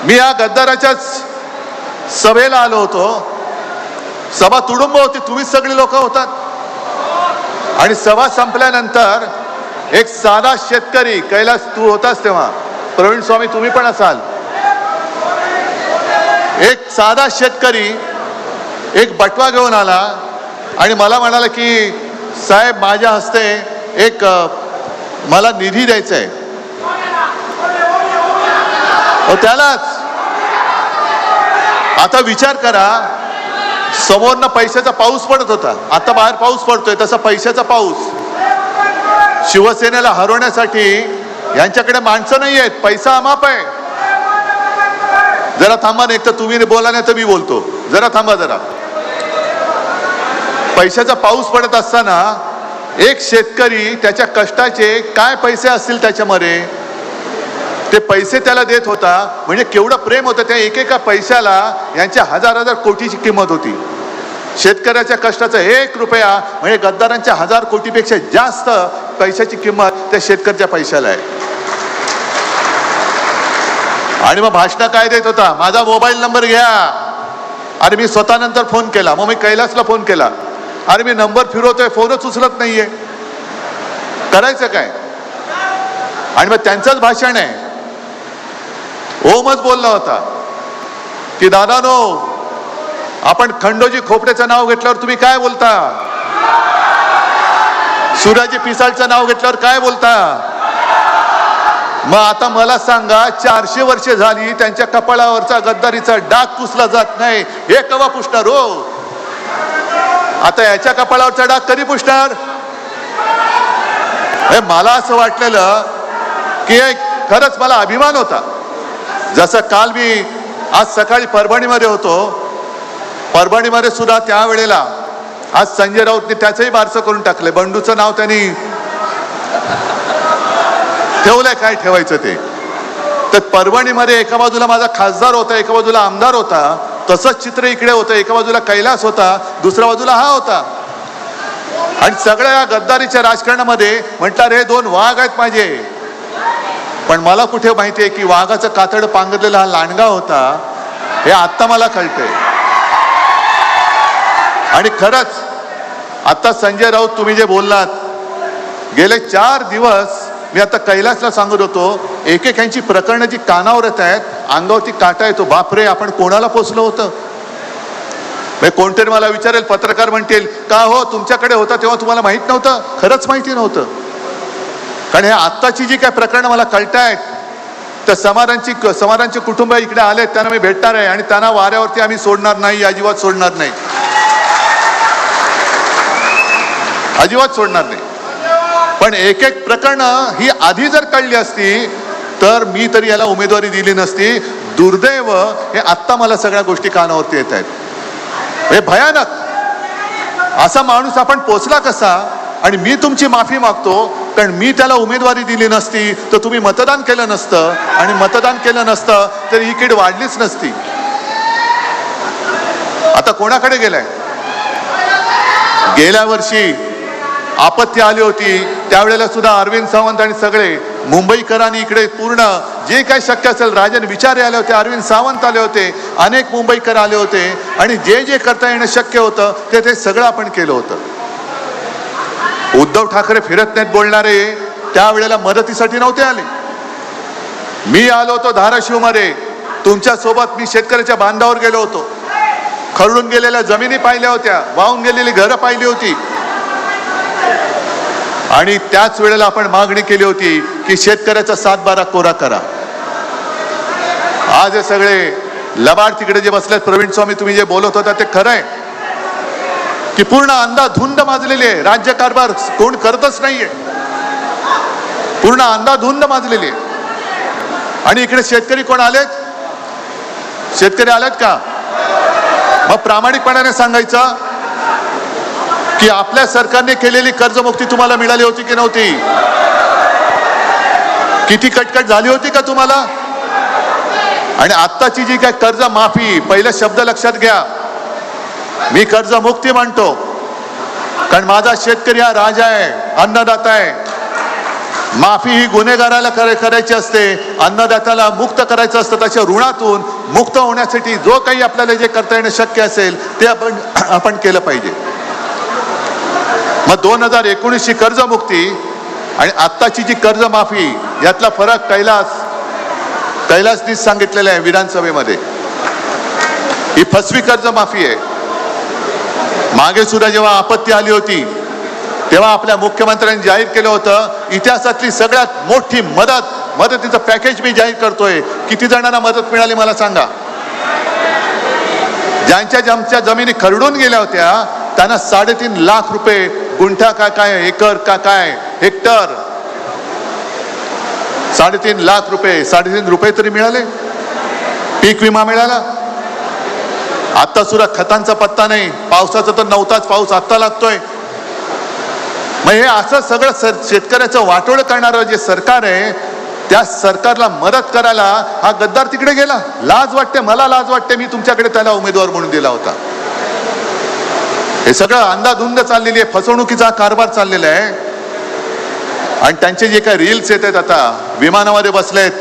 मी या गद्दाराच्याच सभेला आलो होतो. सभा तुडुंब होती, तुम्हीच सगळी लोक होतात. आणि सभा संपल्यानंतर एक साधा शेतकरी, कैलास तू होतास तेव्हा, प्रवीण स्वामी तुम्ही पण असाल, एक साधा शेतकरी एक बटवा घेऊन आला आणि मला म्हणाला की साहेब माझ्या हस्ते एक मला निधी द्यायचा आहे. त्यालाच आता विचार करा, समोरनं पैशाचा पाऊस पडत होता, आता बाहेर पाऊस पडतोय, तसा पैशाचा पाऊस. शिवसेनेला हरवण्यासाठी यांच्याकडे माणसं नाही आहेत, पैसा अमाप आहे. जरा थांबा, नाही तर तुम्ही बोला नाही तर मी बोलतो. जरा थांबा जरा. पैशाचा पाऊस पडत असताना एक शेतकरी त्याच्या कष्टाचे काय पैसे असतील त्याच्यामध्ये ते पैसे त्याला देत होता. म्हणजे केवढं प्रेम होतं त्या एकेका पैशाला. यांच्या हजार हजार कोटीची किंमत होती. शेतकऱ्याच्या कष्टाचा 1 रुपया म्हणजे गद्दारांच्या 1000 कोटीपेक्षा जास्त पैशाची किंमत त्या शेतकऱ्याच्या पैशाला आहे. आणि मग भाषण काय देत होता, माझा मोबाईल नंबर घ्या. अरे मी स्वतः नंतर फोन केला, मग मी कैलासला फोन केला, अरे मी नंबर फिरवतोय, फोनच उचलत नाहीये, करायचं काय. आणि मग त्यांचंच भाषण आहे, ओमच बोलला होता की दादानो, आपण खंडोजी खोपड्याचं नाव घेतल्यावर तुम्ही काय बोलता, सूर्याजी पिसाळचं नाव घेतल्यावर काय बोलता. मग आता मला सांगा, 400 वर्षे झाली त्यांच्या कपाळावरचा गद्दारीचा डाग पुसला जात नाही, हे केव्हा पुसणार हो. आता याच्या कपाळावरचा डाग कधी पुसणार. मला असं वाटलेलं की खरंच मला अभिमान होता. जसं काल मी आज सकाळी परभणीमध्ये होतो, परभणीमध्ये सुद्धा त्यावेळेला आज संजय राऊतने त्याचंही बारसं करून टाकलंय. बंडूचं नाव त्यांनी ठेवलंय, काय ठेवायचं ते. तर परभणीमध्ये एका बाजूला माझा खासदार होता, एका बाजूला आमदार होता, तसंच चित्र इकडे होतं. एका बाजूला कैलास होता, दुसऱ्या बाजूला हा होता. आणि सगळ्या या गद्दारीच्या राजकारणामध्ये म्हटलं रे 2 वाघ आहेत माझे. पण मला कुठे माहितीये की वाघाचं कातड पांघरलेला हा लांडगा होता, हे आत्ता मला कळतंय. आणि खरंच आता संजय राऊत तुम्ही जे बोललात, गेले 4 दिवस मी आता कैलासला सांगत होतो, एक यांची प्रकरणं जी कानावर येत आहेत, अंगावरती काटा येतो. बापरे, आपण कोणाला पोचलो होतं. कोणतरी मला विचारेल, पत्रकार म्हणतील का हो तुमच्याकडे होता तेव्हा तुम्हाला माहित नव्हतं. खरंच माहिती नव्हतं. कारण हे आत्ताची जी काय प्रकरणं मला कळतायत, तर समारांचे कुटुंब इकडे आले, त्यांना मी भेटणार आहे आणि त्यांना वाऱ्यावरती आम्ही सोडणार नाही, अजिबात सोडणार नाही, अजिबात सोडणार नाही. पण एक प्रकरणं ही आधी जर कळली असती तर मी तरी याला उमेदवारी दिली नसती. दुर्दैव हे आत्ता मला सगळ्या गोष्टी कानावरती येत आहेत. हे भयानक. असा माणूस आपण पोचला कसा. आणि मी तुमची माफी मागतो, कारण मी त्याला उमेदवारी दिली नसती तर तुम्ही मतदान केलं नसतं, आणि मतदान केलं नसतं तर ही कीड वाढलीच नसती. आता कोणाकडे गेलाय. गेल्या वर्षी आपत्ती आली होती, त्यावेळेला सुद्धा अरविंद सावंत आणि सगळे मुंबईकरांनी इकडे पूर्ण जे काही शक्य असेल, राजन विचारे आले होते, अरविंद सावंत आले होते, अनेक मुंबईकर आले होते, आणि जे जे करता येणं शक्य होतं ते सगळं आपण केलं होतं. उद्धव ठाकरे फिरत नाहीत बोलणारे त्यावेळेला मदतीसाठी नव्हते आले. मी आलो होतो धाराशिवमध्ये तुमच्या सोबत. मी शेतकऱ्याच्या बांधावर गेलो होतो, खरडून गेलेल्या जमिनी पाहिल्या होत्या, वाहून गेलेली घरं पाहिली होती. आणि त्याच वेळेला आपण मागणी केली होती की शेतकऱ्याचा 7-12 कोरा करा. आज हे सगळे लबाड तिकडे जे बसलेत, प्रवीण स्वामी तुम्ही जे बोलत होता ते खरं आहे की पूर्ण अंधाधुंद माजलेली आहे. राज्यकारभार कोण करतच नाहीये, पूर्ण अंधाधुंद माजलेली आहे. आणि इकडे शेतकरी कोण आलेत, शेतकरी आलेत का. मग प्रामाणिकपणाने सांगायचं की आपल्या सरकारने केलेली कर्जमुक्ती तुम्हाला मिळाली होती की नव्हती. किती कटकट झाली होती का तुम्हाला. आणि आत्ताची जी काय कर्ज माफी, पहिला शब्द लक्षात घ्या, मी कर्जमुक्ती म्हणतो कारण माझा शेतकरी हा राजा आहे, अन्नदाता आहे. माफी ही गुन्हेगाराला करायची असते, अन्नदात्याला मुक्त करायचं असतं. त्याच्या ऋणातून मुक्त होण्यासाठी जो काही आपल्याला जे करता येणं शक्य असेल ते आपण केलं पाहिजे. मग 2019ची कर्जमुक्ती आणि आत्ताची जी कर्जमाफी यातला फरक कैलासनीच सांगितलेला आहे विधानसभेमध्ये. ही फसवी कर्जमाफी आहे. मागे सुद्धा जेव्हा आपत्ती आली होती तेव्हा आपल्या मुख्यमंत्र्यांनी जाहीर केलं होतं इतिहासातली सगळ्यात मोठी मदतीचं पॅकेज मी जाहीर करतोय. किती जणांना मदत मिळाली मला सांगा. ज्यांच्या जमिनी खरडून गेल्या होत्या त्यांना 3.5 लाख रुपये गुंठा का काय एकर का काय हेक्टर 3.5 लाख रुपये 3.5 रुपये तरी मिळाले. पीक विमा मिळाला. आता सुद्धा खतांचा पत्ता नाही. पावसाचा तर नव्हताच पाऊस आत्ता लागतोय. मग हे असं सगळं शेतकऱ्याचं वाटोळ करणारं जे सरकार आहे त्या सरकारला मदत करायला हा गद्दार तिकडे गेला. लाज वाटते, मला लाज वाटते. मी तुमच्याकडे त्याला उमेदवार म्हणून दिला होता. हे सगळं अंधाधुंद चाललेली आहे. फसवणुकीचा कारभार चाललेला आहे. आणि त्यांचे जे काही रील्स येत आहेत आता विमानामध्ये बसलेत.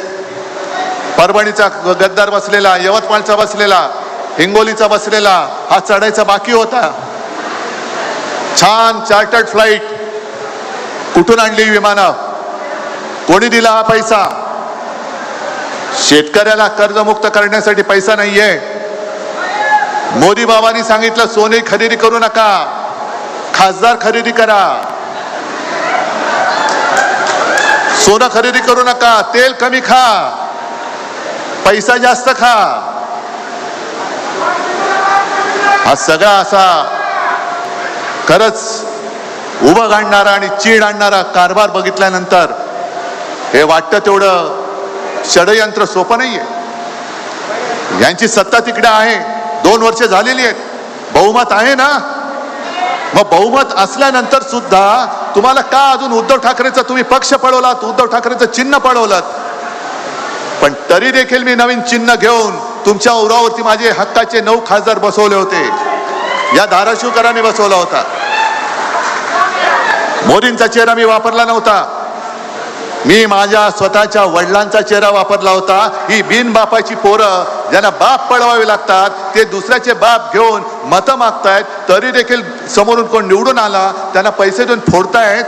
परभणीचा गद्दार बसलेला, यवतमाळचा बसलेला, हिंगोलीचा बसलेला, हा चढायचा बाकी होता. छान चार्टर्ड फ्लाईट. कुठून आणली विमानं? कोणी दिला हा पैसा? शेतकऱ्याला कर्जमुक्त करण्यासाठी पैसा नाहीये. मोदी बाबांनी सांगितलं सोने खरेदी करू नका, खासदार खरेदी करा. सोनं खरेदी करू नका, तेल कमी खा, पैसा जास्त खा. हा सगळा असा खरंच उभं घालणारा आणि चीड आणणारा कारभार बघितल्यानंतर हे वाटतं तेवढं षडयंत्र सोपं नाहीये. यांची सत्ता तिकडे आहे. 2 वर्ष झालेली आहेत. बहुमत आहे ना. मग बहुमत असल्यानंतर सुद्धा तुम्हाला का अजून उद्धव ठाकरेचा तुम्ही पक्ष पळवलात, उद्धव ठाकरेचं चिन्ह पळवलात. पण तरी देखील मी नवीन चिन्ह घेऊन तुमच्या उरावरती माझे हक्काचे 9 खासदार बसवले होते. या धाराशिवकरांनी बसवला होता. मोदींचा चेहरा मी वापरला नव्हता. मी माझ्या स्वतःच्या वडिलांचा चेहरा वापरला होता. ही बिनबापाची पोरं ज्यांना बाप पळवावे लागतात ते दुसऱ्याचे बाप घेऊन मतं मागतायत. तरी देखील समोरून कोण निवडून आला त्यांना पैसे देऊन फोडतायत.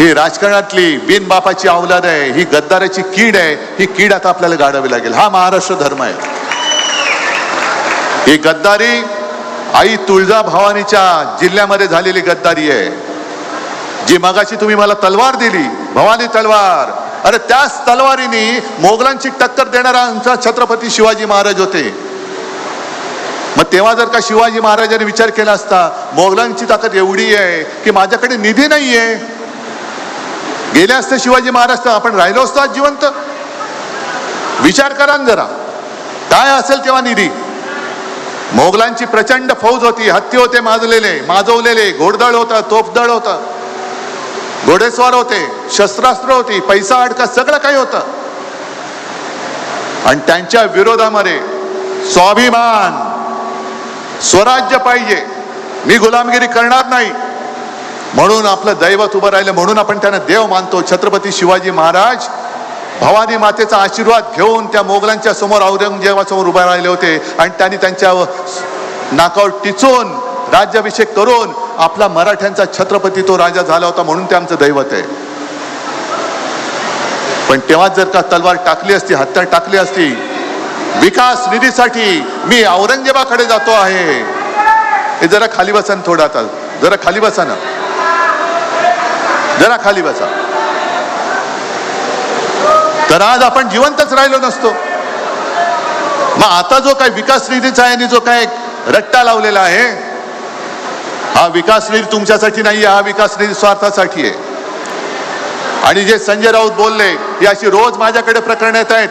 ही राजकारणातली बिनबापाची अवलाद आहे. ही गद्दाराची कीड आहे. ही कीड आता आपल्याला गाडावी लागेल. हा महाराष्ट्र धर्म आहे. ही गद्दारी आई तुळजाभवानीच्या जिल्ह्यामध्ये झालेली गद्दारी आहे. जी मगाशी तुम्ही मला तलवार दिली, भवानी तलवार, अरे त्याच तलवारीने मोगलांची टक्कर देणारा आमचा छत्रपती शिवाजी महाराज होते. मग तेव्हा जर का शिवाजी महाराजांनी विचार केला असता मोगलांची ताकद एवढी आहे की माझ्याकडे निधी नाहीये, गेले असते शिवाजी महाराज तर आपण राहिलो असतो आज जिवंत. विचार करा जरा काय असेल तेव्हा निधी. मोगलांची प्रचंड फौज होती. हत्ती होते माजवलेले, घोडदळ होता, तोफदळ होता, घोडेस्वार होते, शस्त्रास्त्र होती, पैसा अडका सगळं काही होतं. आणि त्यांच्या विरोधामध्ये स्वाभिमान, स्वराज्य पाहिजे, मी गुलामगिरी करणार नाही म्हणून आपलं दैवत उभं राहिलं. म्हणून आपण त्यांना देव मानतो. छत्रपती शिवाजी महाराज भवानी मातेचा आशीर्वाद घेऊन त्या मोगलांच्या समोर औरंगजेबासमोर उभे राहिले होते. आणि त्यांनी त्यांच्या नाकावर टिचून राज्याभिषेक करून आपला मराठ्यांचा छत्रपती तो राजा झाला होता. म्हणून ते आमचं दैवत आहे. पण तेव्हा जर का तलवार टाकली असती, हत्यार टाकली असती, विकास निधीसाठी मी औरंगजेबाकडे जातो आहे, हे जरा खाली बसा ना. थोडा आता जरा खाली बसा ना, जरा खाली बसा. तर आज आपण जिवंतच राहिलो नसतो. मग आता जो काही विकास निधीचा आहे आणि जो काही रट्टा लावलेला आहे, हा विकास निधी तुमच्यासाठी नाही, हा विकास निधी स्वार्थासाठी आहे. आणि जे संजय राऊत बोलले ही अशी रोज माझ्याकडे प्रकरण येत आहेत.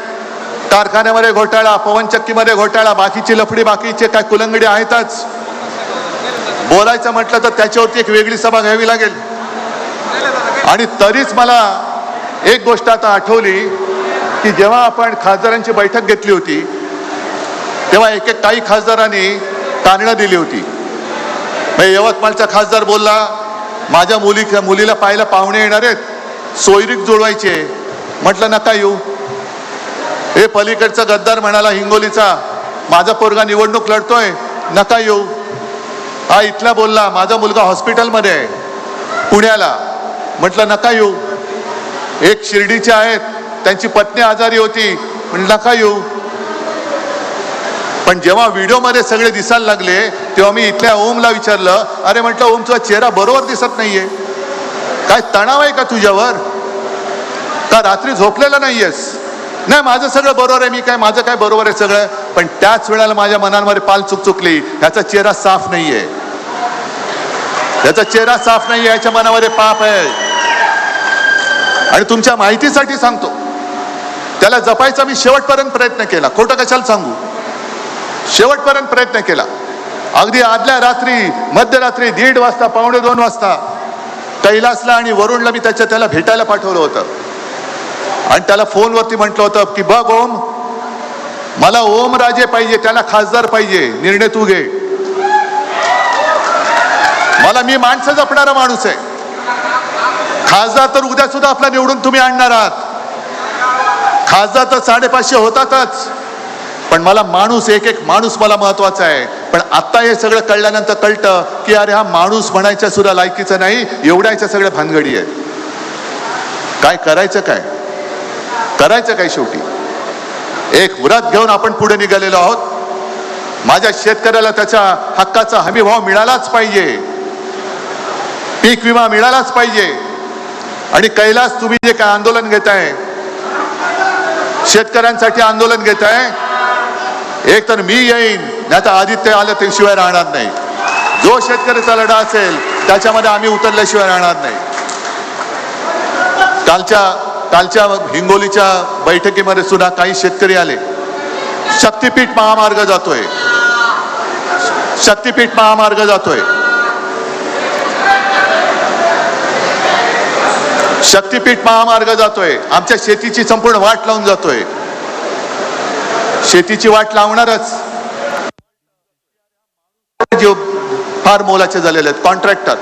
कारखान्यामध्ये घोटाळा, पवनचक्कीमध्ये घोटाळा, बाकीची लफडी, बाकीचे काय कुलंगडी आहेतच. बोलायचं म्हटलं तर त्याच्यावरती एक वेगळी सभा घ्यावी लागेल. आणि तरीच मला एक गोष्ट आता आठवली की जेव्हा आपण खासदारांची बैठक घेतली होती तेव्हा काही खासदारांनी कारणं दिली होती. यवतमाळचा खासदार बोलला माझ्या मुलीला पाहायला पाहुणे येणार आहेत, सोयरीक जुळवायचे. म्हटलं नका येऊ. हे पलीकडचा गद्दार म्हणाला हिंगोलीचा माझा पोरगा निवडणूक लढतोय, नका येऊ. हा इथला बोलला, माझा मुलगा हॉस्पिटलमध्ये आहे पुण्याला. म्हटलं नका येऊ. एक शिर्डीचे आहेत, त्यांची पत्नी आजारी होती, म्हटलं नका येऊ. पण जेव्हा व्हिडिओमध्ये सगळे दिसायला लागले तेव्हा मी इथल्या ओमला विचारलं, अरे म्हटलं ओम तुझा चेहरा बरोबर दिसत नाहीये, काय तणाव आहे का तुझ्यावर, का रात्री झोपलेला नाहीयेस? नाही माझं सगळं बरोबर आहे, मी काय माझं काय बरोबर आहे सगळं. पण त्याच वेळेला माझ्या मनामध्ये पाल चुकली, ह्याचा चेहरा साफ नाहीये, ह्याचा चेहरा साफ नाहीये, ह्याच्या मनामध्ये पाप आहे. आणि तुमच्या माहितीसाठी सांगतो, त्याला जपायचा मी शेवटपर्यंत प्रयत्न केला, खोटं कशाला सांगू, शेवटपर्यंत प्रयत्न केला. अगदी आदल्या रात्री मध्यरात्री 1:30 वाजता 1:45 वाजता कैलासला आणि वरुणला मी त्याला भेटायला पाठवलं होतं. आणि त्याला फोनवरती म्हटलं होतं की बघ ओम, मला ओमराजे पाहिजे, त्याला खासदार पाहिजे, निर्णय तू घे. मी माणसं जपणारा माणूस आहे. खासदार तर उद्या सुद्धा आपला निवडून तुम्ही आणणार आहात, खासदार तर 550 होतातच, पण मला माणूस, एक एक माणूस मला महत्वाचा आहे. पण आता हे सगळं कळल्यानंतर कळतं की अरे हा माणूस म्हणायच्या सुद्धा लायकीचा नाही, एवढ्याच्या सगळ्या भानगडी आहेत. काय करायचं, काय करायचं काय? शेवटी एक व्रत घेऊन आपण पुढे निघालेलो आहोत. माझ्या शेतकऱ्याला त्याच्या हक्काचा हमीभाव मिळालाच पाहिजे, पीक विमा मिळालाच पाहिजे. आणि कैलास तुम्ही जे काय आंदोलन घेताय, शेतकऱ्यांसाठी आंदोलन घेताय, एक तर मी येईन, नाही तर आदित्य आलं ते शिवाय राहणार नाही. जो शेतकऱ्याचा लढा असेल त्याच्यामध्ये आम्ही उतरल्याशिवाय राहणार नाही. कालच्या हिंगोलीच्या बैठकीमध्ये सुद्धा काही शेतकरी आले. शक्तीपीठ महामार्ग जातोय, शक्तीपीठ महामार्ग जातोय, शक्तीपीठ महामार्ग जातोय, आमच्या शेतीची संपूर्ण वाट लावून जातोय. शेतीची वाट लावणारच फार मोलाचे झालेले आहेत, कॉन्ट्रॅक्टर.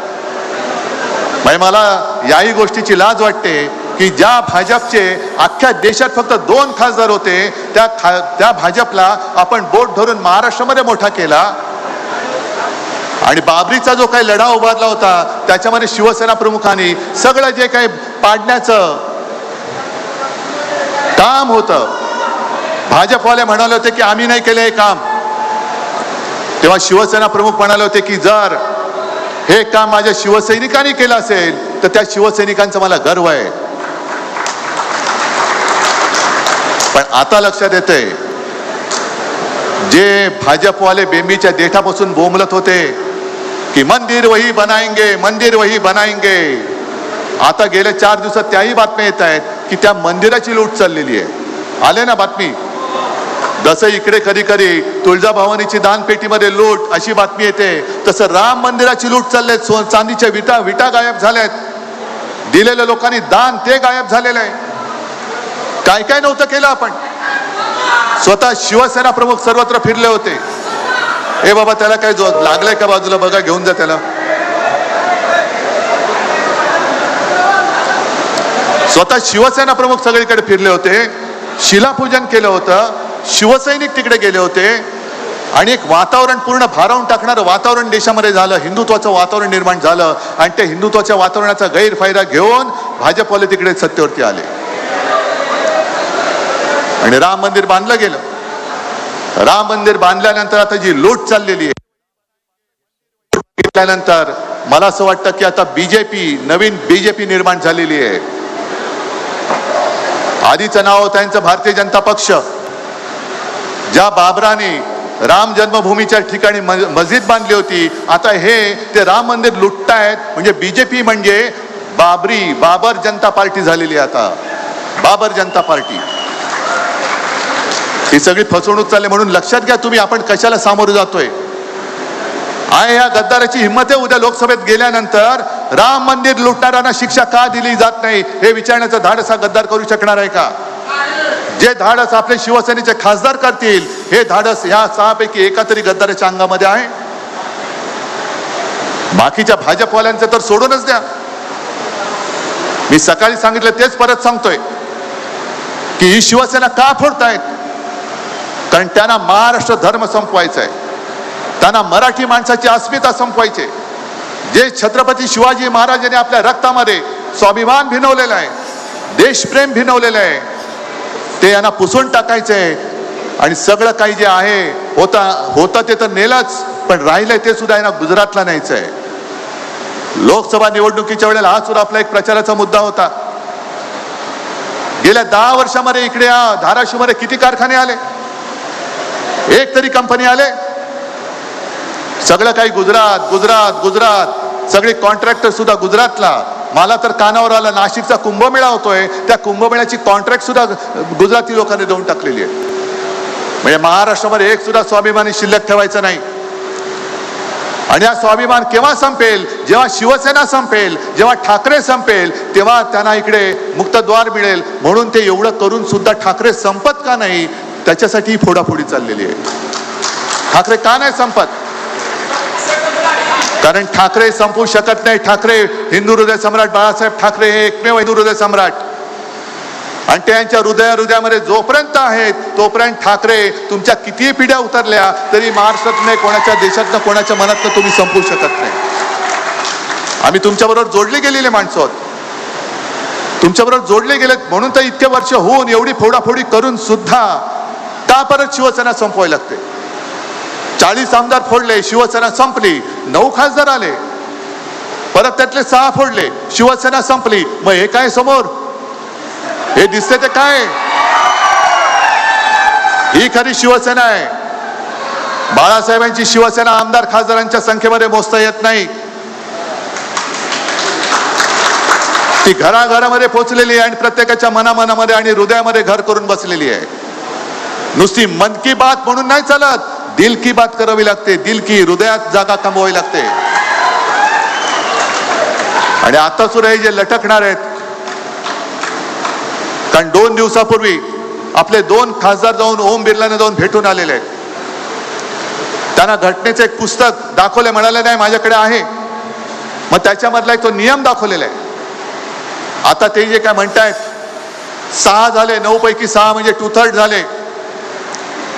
मला याही गोष्टीची लाज वाटते की ज्या भाजपचे अख्ख्या देशात फक्त 2 खासदार होते, त्या भाजपला आपण बोट धरून महाराष्ट्रामध्ये मोठा केला. आणि बाबरीचा जो काही लढा उभारला होता त्याच्यामध्ये शिवसेना प्रमुखांनी सगळं जे काही पाडण्याचं काम होतं, भाजपवाले म्हणाले होते की आम्ही नाही केले हे काम. तेव्हा शिवसेना प्रमुख म्हणाले होते की जर हे काम माझ्या शिवसैनिकांनी केलं असेल तर त्या शिवसैनिकांचा मला गर्व आहे. पण आता लक्षात येतंय, जे भाजपवाले बेंबीच्या देठापासून बोंबलत होते की मंदिर वही बनाएंगे, मंदिर वही बनाएंगे, आता गेल्या 4 दिवसात त्याही बातम्या येत आहेत की त्या मंदिराची लूट चाललेली आहे. आले ना बातमी? जसं इकडे कधी कधी तुळजाभवानीची दानपेटीमध्ये लूट अशी बातमी येते, तसं राम मंदिराची लूट चालले. चांदीच्या विटा गायब झाल्यात, दिलेल्या लोकांनी दान ते गायब झालेलं आहे. काय काय नव्हतं केलं आपण. स्वतः शिवसेना प्रमुख सर्वत्र फिरले होते. ए बाबा त्याला काय लागलंय का बाजूला बघा, घेऊन जा त्याला. स्वतः शिवसेना प्रमुख सगळीकडे फिरले होते, शिलापूजन केलं होतं, शिवसैनिक तिकडे गेले होते. आणि एक वातावरण पूर्ण भारावून टाकणारं वातावरण देशामध्ये झालं, हिंदुत्वाचं वातावरण निर्माण झालं. आणि त्या हिंदुत्वाच्या वातावरणाचा गैरफायदा घेऊन भाजपवाले तिकडे सत्तेवरती आले आणि राम मंदिर बांधलं गेलं. राम मंदिर बांधल्यानंतर आता जी लूट चाललेली आहे, घेतल्यानंतर मला असं वाटतं की आता नवीन बीजेपी निर्माण झालेली आहे. आधीचं नाव होतं त्यांचं भारतीय जनता पक्ष. ज्या बाबराने राम जन्मभूमीच्या ठिकाणी मस्जिद बांधली होती, आता ते राम मंदिर लुटतायत. म्हणजे बीजेपी म्हणजे बाबर जनता पार्टी झालेली आहे आता, बाबर जनता पार्टी. ही सगळी फसवणूक चालली. म्हणून लक्षात घ्या तुम्ही, आपण कशाला सामोरं जातोय. या गद्दाराची हिंमत आहे उद्या लोकसभेत गेल्यानंतर राम मंदिर लुटणाऱ्यांना शिक्षा का दिली जात नाही हे विचारण्याचं धाडस हा गद्दार करू शकणार आहे का? जे धाडस आपले शिवसेनेचे खासदार करतील, हे धाडस ह्या 6 पैकी एका तरी गद्दाराच्या अंगामध्ये आहे. बाकीच्या भाजपवाल्यांचं तर सोडूनच द्या. मी सकाळी सांगितलं तेच परत सांगतोय की ही शिवसेना का फोडतायत? कारण त्यांना महाराष्ट्र धर्म संपवायचा आहे. त्यांना मराठी माणसाची अस्मिता संपवायचे. जे छत्रपती शिवाजी महाराजांनी आपल्या रक्तामध्ये स्वाभिमान भिनवलेला आहे, देशप्रेम भिनवलेलं आहे, ते यांना पुसून टाकायचंय. आणि सगळं काही जे आहे होतं ते तर नेलंच, पण राहिलंय ते सुद्धा यांना गुजरातला न्यायचंय. लोकसभा निवडणुकीच्या वेळेला हा सुद्धा आपला एक प्रचाराचा मुद्दा होता. गेल्या 10 वर्षामध्ये इकडे धाराशिवमध्ये किती कारखाने आले? एक तरी कंपनी आले? सगळं काही गुजरात गुजरात गुजरात, सगळे कॉन्ट्रॅक्टर सुद्धा गुजरातला. मला तर कानावर आला, नाशिकचा कुंभमेळा होतोय, त्या कुंभमेळ्याची कॉन्ट्रॅक्ट सुद्धा गुजराती लोकांनी देऊन टाकलेली आहे. म्हणजे महाराष्ट्रामध्ये एक सुद्धा स्वाभिमानी शिल्लक ठेवायचं नाही. आणि हा स्वाभिमान केव्हा संपेल? जेव्हा शिवसेना संपेल, जेव्हा ठाकरे संपेल, तेव्हा त्यांना इकडे मुक्तद्वार मिळेल. म्हणून ते एवढं करून सुद्धा ठाकरे संपत का नाही, त्याच्यासाठी ही फोडाफोडी चाललेली आहे. ठाकरे का नाही संपत? कारण ठाकरे संपू शकत नाही. ठाकरे हिंदू हृदय सम्राट बाळासाहेब ठाकरे हे एकमेव हिंदू हृदय सम्राट. आणि त्यांच्या हृदयामध्ये जोपर्यंत आहेत तोपर्यंत ठाकरे तुमच्या कितीही पिढ्या उतरल्या तरी महाराष्ट्रात नाही, कोणाच्या देशातनं कोणाच्या मनातनं तुम्ही संपू शकत नाही. आम्ही तुमच्याबरोबर जोडले गेलेले माणसं आहोत, तुमच्याबरोबर जोडले गेलेत. म्हणून तर इतके वर्ष होऊन एवढी फोडाफोडी करून सुद्धा का परत शिवसेना संपवायला लागते? 40 आमदार फोडले, शिवसेना संपली. 9 खासदार आले, परत त्यातले 6 फोडले, शिवसेना संपली. मग हे काय समोर हे दिसते ते काय? ही खरी शिवसेना आहे. बाळासाहेबांची शिवसेना आमदार खासदारांच्या संख्येमध्ये मोजता येत नाही. ती घराघरामध्ये पोहोचलेली आहे आणि प्रत्येकाच्या मनामध्ये आणि हृदयामध्ये घर करून बसलेली आहे. नुसती मन की बात म्हणून नाही चालत, दिल की बात करावी लागते. दिल की, हृदयात जागा कमवावी लागते. आणि आता सुद्धा हे जे लटकणार आहेत, कारण 2 दिवसापूर्वी आपले 2 खासदार जाऊन ओम बिर्लाने जाऊन भेटून आलेले आहेत. त्यांना घटनेचं एक पुस्तक दाखवले, म्हणाले नाही माझ्याकडे आहे. मग त्याच्यामधला एक तो नियम दाखवलेला आहे. आता ते जे काय म्हणतायत 6 झाले, 9 पैकी 6 म्हणजे 2/3 झाले.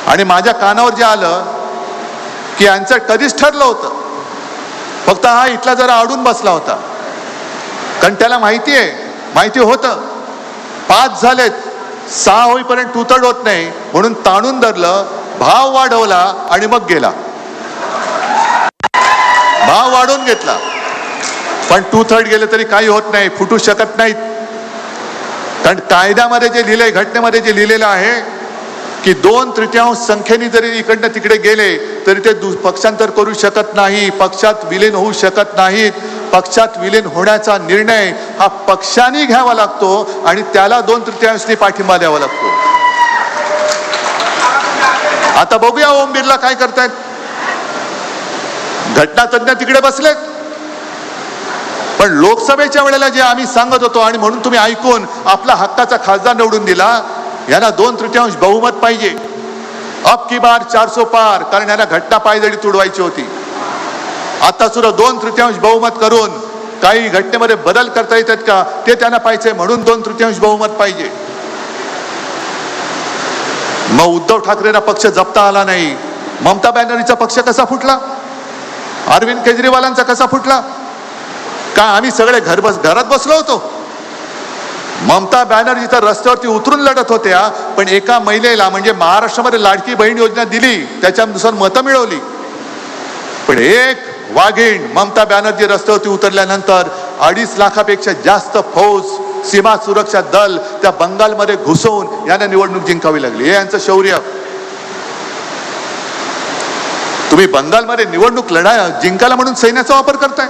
आणि माझ्या कानावर जे आलं की यांचं कधीच ठरलं होतं, फक्त हा इथला जरा अडून बसला होता. कारण त्याला माहिती होतं 5 झालेत, 6 होईपर्यंत 2/3 होत नाही, म्हणून ताणून धरलं, भाव वाढवला आणि मग गेला. भाव वाढवून घेतला, पण 2/3 गेले तरी काही होत नाही, फुटू शकत नाहीत. कारण कायद्यामध्ये जे लिहिलंय, घटनेमध्ये जे लिहिलेलं आहे की 2/3 संख्येने जरी इकडनं तिकडे गेले तरी ते पक्षांतर करू शकत नाही, पक्षात विलीन होऊ शकत नाहीत. पक्षात विलीन होण्याचा निर्णय हा पक्षाने घ्यावा लागतो आणि त्याला 2/3 पाठिंबा द्यावा लागतो. आता बघूया ओम बिर्ला काय करतायत. घटनातज्ञ तिकडे बसलेत, पण लोकसभेच्या वेळेला जे आम्ही सांगत होतो आणि म्हणून तुम्ही ऐकून आपला हक्काचा खासदार निवडून दिला, यांना 2/3 बहुमत पाहिजे. अब की बार 400 पार, कारण यांना घटना पायदळी तुडवायची होती. आता सुद्धा 2/3 बहुमत करून काही घटनेमध्ये बदल करता येतात का ते त्यांना पाहिजे, म्हणून 2/3 बहुमत पाहिजे. मग उद्धव ठाकरेंना पक्ष जपता आला नाही. ममता बॅनर्जीचा पक्ष कसा फुटला? अरविंद केजरीवालांचा कसा फुटला? का आम्ही सगळे घरात बसलो होतो? ममता बॅनर्जी तर रस्त्यावरती उतरून लढत होत्या, पण एका महिलेला म्हणजे महाराष्ट्रामध्ये लाडकी बहीण योजना दिली, त्याच्यानुसार मतं मिळवली. पण एक वाघीण ममता बॅनर्जी रस्त्यावरती उतरल्यानंतर 2.5 लाखापेक्षा जास्त फौज, सीमा सुरक्षा दल त्या बंगालमध्ये घुसवून यांना निवडणूक जिंकावी लागली. हे यांचं शौर्य. तुम्ही बंगालमध्ये निवडणूक जिंकायला म्हणून सैन्याचा वापर करताय.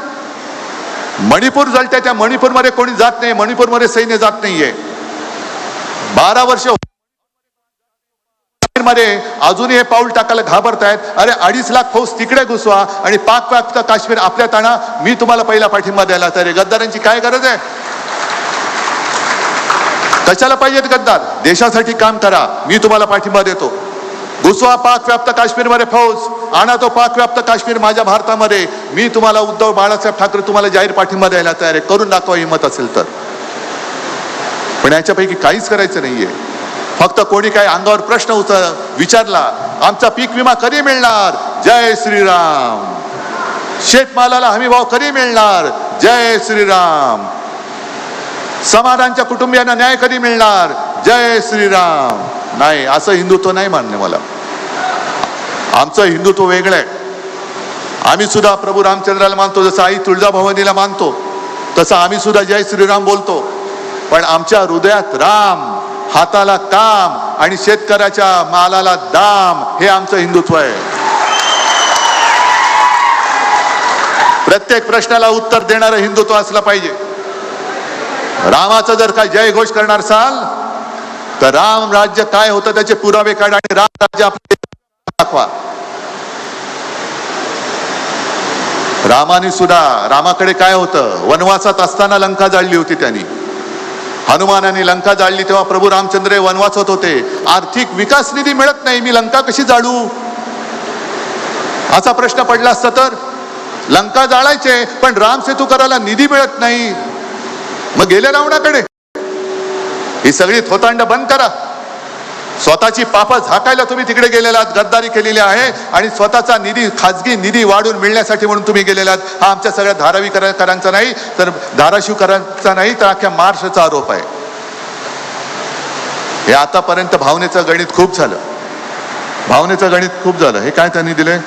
मणिपूर जळतंय, त्या मणिपूरमध्ये कोणी जात नाही, मणिपूरमध्ये सैन्य जात नाहीये. 12 वर्ष मध्ये अजूनही हे पाऊल टाकायला घाबरतायत. अरे 2.5 लाख फौज तिकडे घुसवा आणि पाक व्याप्त काश्मीर आपल्या ताणा, मी तुम्हाला पहिला पाठिंबा द्यायला तयार आहे. गद्दारांची काय गरज आहे? कशाला पाहिजेत गद्दार? देशासाठी काम करा, मी तुम्हाला पाठिंबा देतो. घुसवा पाक व्याप्त काश्मीरमध्ये फौज, आणा तो पाक व्याप्त काश्मीर माझ्या भारतामध्ये, मी तुम्हाला उद्धव बाळासाहेब ठाकरे तुम्हाला जाहीर पाठिंबा द्यायला तयार आहे. करून दाखवा हिंमत असेल तर. पण याच्यापैकी काहीच करायचं नाहीये. फक्त कोणी काय अंगावर प्रश्न विचारला, आमचा पीक विमा कधी मिळणार, जय श्रीराम. शेतमालाला हमीभाव कधी मिळणार? जय श्रीराम. समाजांच्या कुटुंबियांना न्याय कधी मिळणार? जय श्रीराम. नाही, असं हिंदुत्व नाही मान्य मला. आमचं हिंदुत्व वेगळं आहे. आम्ही सुद्धा प्रभू रामचंद्राला मानतो, जसं आई तुळजाभवानीला मानतो तसं आम्ही सुद्धा जय श्रीराम बोलतो. पण आमच्या हृदयात राम, हाताला काम आणि शेतकऱ्याच्या मालाला दाम हे आमचं हिंदुत्व आहे. प्रत्येक प्रश्नाला उत्तर देणारं हिंदुत्व असलं पाहिजे. रामाचं जर काय जय घोष करणार असाल तर राम राज्य काय होतं त्याचे पुरावे काढा आणि राम राज्य आपल्याला दाखवा. रामाने सुद्धा, रामाकडे काय होतं? वनवासात असताना लंका जाळली होती त्यांनी. हनुमानाने लंका जाळली तेव्हा प्रभू रामचंद्र वनवासात होते. आर्थिक विकास निधी मिळत नाही, मी लंका कशी जाळू असा प्रश्न पडला असता तर लंका जाळायचे, पण राम सेतू करायला निधी मिळत नाही. मग गेले रावणाकडे. ही सगळी थोतांड बंद करा. स्वतःची पाप झाकायला तुम्ही तिकडे गेलेला आहात, गद्दारी केलेली आहे आणि स्वतःचा निधी, खाजगी निधी वाढून मिळण्यासाठी म्हणून तुम्ही गेलेला आहात. हा आमच्या सगळ्या धारावीकरांचा नाही तर धाराशिवकरांचा नाही तर अख्ख्या महाराष्ट्राचा आरोप आहे. हे आतापर्यंत भावनेचं गणित खूप झालं. भावनेचं गणित खूप झालं. हे काय त्यांनी दिले?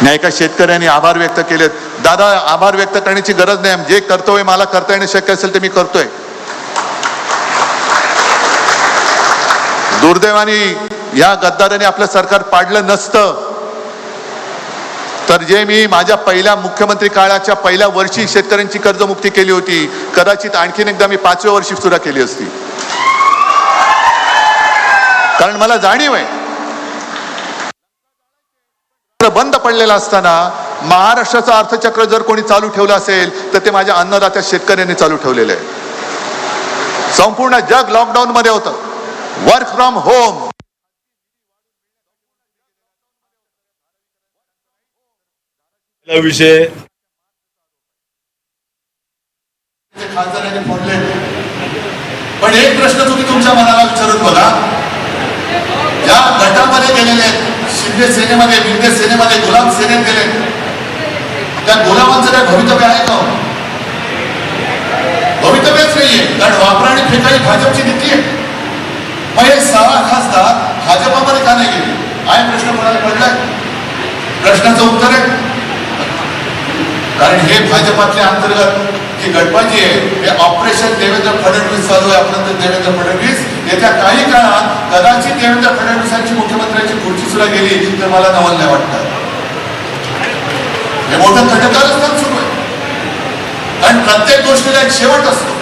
नाही का शेतकऱ्यांनी आभार व्यक्त केलेत. दादा, आभार व्यक्त करण्याची गरज नाही. जे कर्तव्य मला करता येणं शक्य असेल ते मी करतोय. दुर्दैवाने या गद्दाराने आपलं सरकार पाडलं नसतं तर जे मी माझ्या पहिल्या मुख्यमंत्री काळाच्या पहिल्या वर्षी शेतकऱ्यांची कर्जमुक्ती केली होती, कदाचित आणखीन एकदा मी 5व्या वर्षी सुद्धा केली असती. कारण मला जाणीव आहे बंद पडलेला असताना महाराष्ट्राचं अर्थचक्र जर कोणी चालू ठेवलं असेल तर ते माझ्या अन्नदात्या शेतकऱ्यांनी चालू ठेवलेलं आहे. संपूर्ण जग लॉकडाऊन मध्ये होतं. वर्क फ्रॉम होम विषय खासदारांनी फोडले. पण एक प्रश्न तुम्ही तुमच्या मनाला विचारून बघा. ज्या गटामध्ये गेलेले, शिंदे सेनेमध्ये, बिंदे सेनेमध्ये, गुलाम सेनेत गेले, त्या गुलामांचं काय भवितव्य आहे का? भवितव्यच नाहीये. कारण वापरा आणि फेकाळी भाजपची नीती आहे. मग हे 6 खासदार भाजपामध्ये का नाही गेले? आहे प्रश्न कोणाला पडलाय? प्रश्नाचं उत्तर आहे कारण हे भाजपातल्या अंतर्गत जी गटबाजी आहे हे ऑपरेशन देवेंद्र फडणवीस चालू आहे. आपण देवेंद्र फडणवीस येत्या काही काळात कदाचित देवेंद्र फडणवीसांची मुख्यमंत्र्यांची खुर्ची सुद्धा गेली तर मला नवल नाही वाटतं. हे मोठं खटकारस्थान सुरू आहे. कारण प्रत्येक गोष्टीला एक शेवट असतो.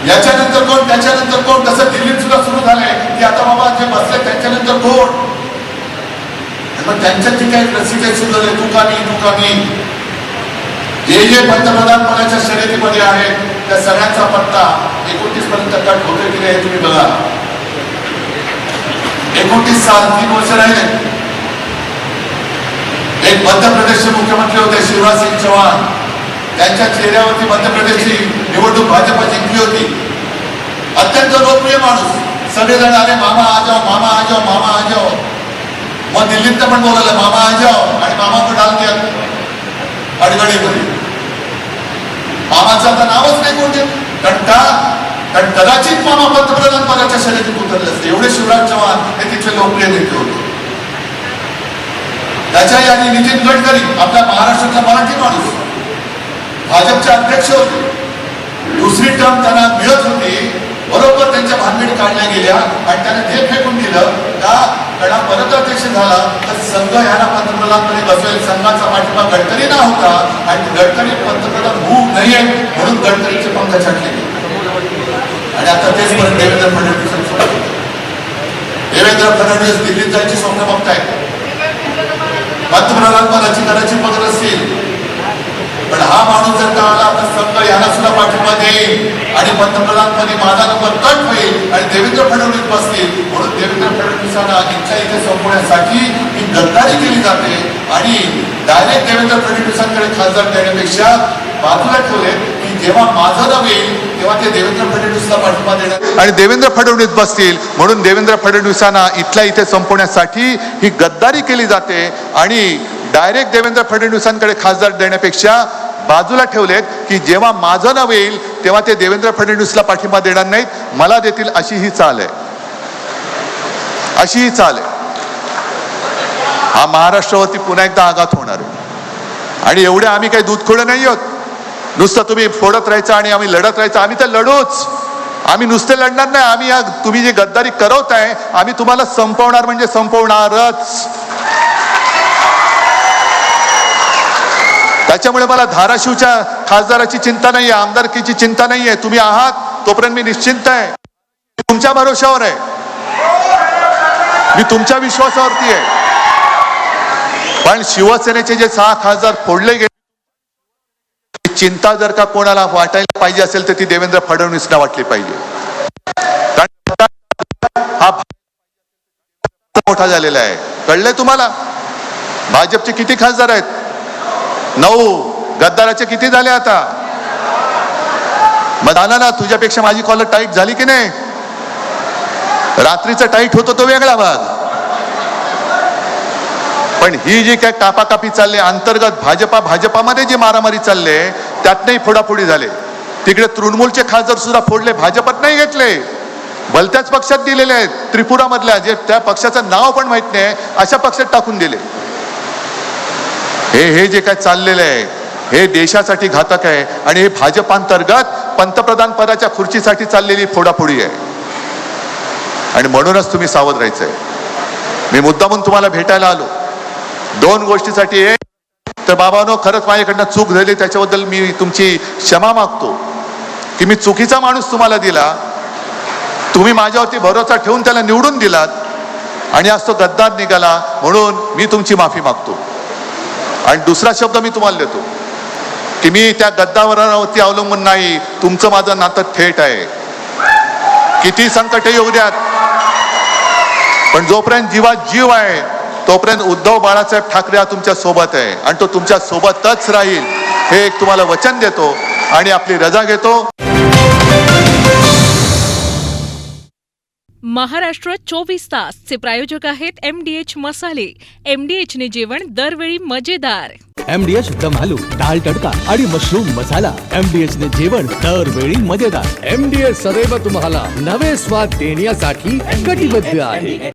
याच्यानंतर कोण, त्याच्यानंतर कोण, तसं दिल्लीत सुद्धा सुरू झालंय की आता बाबा जे बसले त्यांच्यानंतर कोण. मग त्यांच्यात जी काही रसिक सुरू झाले, तू का मी जे जे पंतप्रधान पदाच्या शर्यतीमध्ये आहेत त्या सगळ्यांचा पत्ता 29 पर्यंत कट होतोय की नाही तुम्ही बघा. 29 साल 3 वर्ष राहिले. एक मध्य प्रदेशचे मुख्यमंत्री होते शिवराज सिंग चौहान. त्यांच्या चेहऱ्यावरती मध्य प्रदेशची निवडणूक भाजप जिंकली होती. अत्यंत लोकप्रिय माणूस. सगळेजण आले मामा आ जाओ, मामा आ जाओ, मामा आ जाओ. मग दिल्लीत पण बोलवलं मामा आ जाओ आणि मामा को डाल दिया अडगडीमध्ये. मामाचं आता नावच नाही कोणते. कारण कदाचित मामा पंतप्रधान पदाच्या शर्यतीत उतरले असते. एवढे शिवराज चौहान हे तिथले लोकप्रिय नेते होते. त्याच्या यादी नितीन गडकरी आपल्या महाराष्ट्रातला मराठी माणूस भाजपचे अध्यक्ष होते. दुसरी टर्म त्यांना मिळत होती. बरोबर त्यांच्या भानगडी काढल्या गेल्या आणि त्याने ते फेकून दिलं का कडा परत अध्यक्ष झाला तर संघ ह्याला पंतप्रधानपदी बसवेल. संघाचा पाठिंबा गडकरी ना होता आणि गडकरी पंतप्रधान होऊ नये म्हणून गडकरीचे पंख छाटले गेले. आणि आता तेच परत देवेंद्र फडणवीस. देवेंद्र फडणवीस दिल्लीत जायची स्वप्न बघतायत. पंतप्रधान पदाची करायची पदर असतील. पण हा माणूस जर का आला तर संघ याला सुद्धा पाठिंबा देईल आणि पंतप्रधानपदी माझा नंबर कट होईल आणि देवेंद्र फडणवीस बसतील. म्हणून देवेंद्र फडणवीसांना इच्छा इथे संपवण्यासाठी ही गद्दारी केली जाते आणि डायरेक्ट देवेंद्र फडणवीसांकडे खासदार देण्यापेक्षा बाजूला ठेवले की जेव्हा माझं नाव येईल तेव्हा ते देवेंद्र फडणवीसला पाठिंबा देणार. आणि देवेंद्र फडणवीस बसतील म्हणून देवेंद्र फडणवीसांना इथल्या इथे संपवण्यासाठी ही गद्दारी केली जाते आणि डायरेक्ट देवेंद्र फडणवीसांकडे खासदार देण्यापेक्षा बाजूला ठेवलेत की जेव्हा माझं नाव येईल तेव्हा ते देवेंद्र फडणवीसला पाठिंबा देणार नाहीत, मला देतील, अशी ही चाल आहे. अशी ही चाल आहे. हा महाराष्ट्रावरती पुन्हा एकदा आघात होणार आहे. आणि एवढे आम्ही काही दूधखोडे नाही आहोत नुसतं तुम्ही फोडत राहायचं आणि आम्ही लढत राहायचं. आम्ही तर लढूच. आम्ही नुसते लढणार नाही. आम्ही तुम्ही जी गद्दारी करवताय आम्ही तुम्हाला संपवणार म्हणजे संपवणारच. त्याच्यामुळे मला धाराशिवच्या खासदाराची चिंता नाहीये, आमदारकीची चिंता नाहीये. तुम्ही आहात तोपर्यंत मी निश्चिंत आहे. तुमच्या भरोशावर आहे, मी तुमच्या विश्वासावरती आहे. पण शिवसेनेचे जे 6 खासदार फोडले गेले, चिंता जर का कोणाला वाटायला पाहिजे असेल तर ती देवेंद्र फडणवीसना वाटली पाहिजे. हा मोठा झालेला आहे. कळलंय तुम्हाला? भाजपचे किती खासदार आहेत? 9. गद्दाराचे किती झाले आता? मग आला ना, तुझ्यापेक्षा माझी कॉलर टाईट झाली की नाही? रात्रीचा टाईट होतो तो वेगळा भाग, पण ही जी काय कापाकापी चालली अंतर्गत भाजपामध्ये जी मारामारी चालले त्यातनंही फोडाफोडी झाले. तिकडे तृणमूलचे खासदार सुद्धा फोडले, भाजपात नाही घेतले, भलत्याच पक्षात दिलेले आहेत. त्रिपुरा मधल्या जे त्या पक्षाचं नाव पण माहित नाही अशा पक्षात टाकून दिले. हे जे काय चाललेलं आहे हे देशासाठी घातक आहे आणि हे भाजपांतर्गत पंतप्रधान पदाच्या खुर्चीसाठी चाललेली फोडाफोडी आहे. आणि म्हणूनच तुम्ही सावध राहायचंय. मी मुद्दामून तुम्हाला भेटायला आलो 2 गोष्टीसाठी. तर बाबांनो, खरंच माझ्याकडनं चूक झाली, त्याच्याबद्दल मी तुमची क्षमा मागतो की मी चुकीचा माणूस तुम्हाला दिला. तुम्ही माझ्यावरती भरोसा ठेवून त्याला निवडून दिलात आणि आज तो गद्दार निघाला, म्हणून मी तुमची माफी मागतो. आणि दुसरा शब्द मी तुम्हाला देतो की मी त्या गद्दारावरती अवलंबून नाही. तुमचं माझं नातं थेट आहे. किती संकट येऊ द्यात, पण जोपर्यंत जीवात जीव आहे तोपर्यंत उद्धव बाळासाहेब ठाकरे हा तुमच्या सोबत आहे आणि तो तुमच्या सोबतच राहील, हे एक तुम्हाला वचन देतो आणि आपली रजा घेतो. महाराष्ट्र 24 तासचे प्रायोजक आहेत MDH मसाले. MDH ने जेवण दरवेळी मजेदार. MDH दम आलू, डाळ तडका आणि मशरूम मसाला. MDH ने जेवण दरवेळी मजेदार. MDH सदैव तुम्हाला नवे स्वाद देण्यासाठी कटिबद्ध आहे.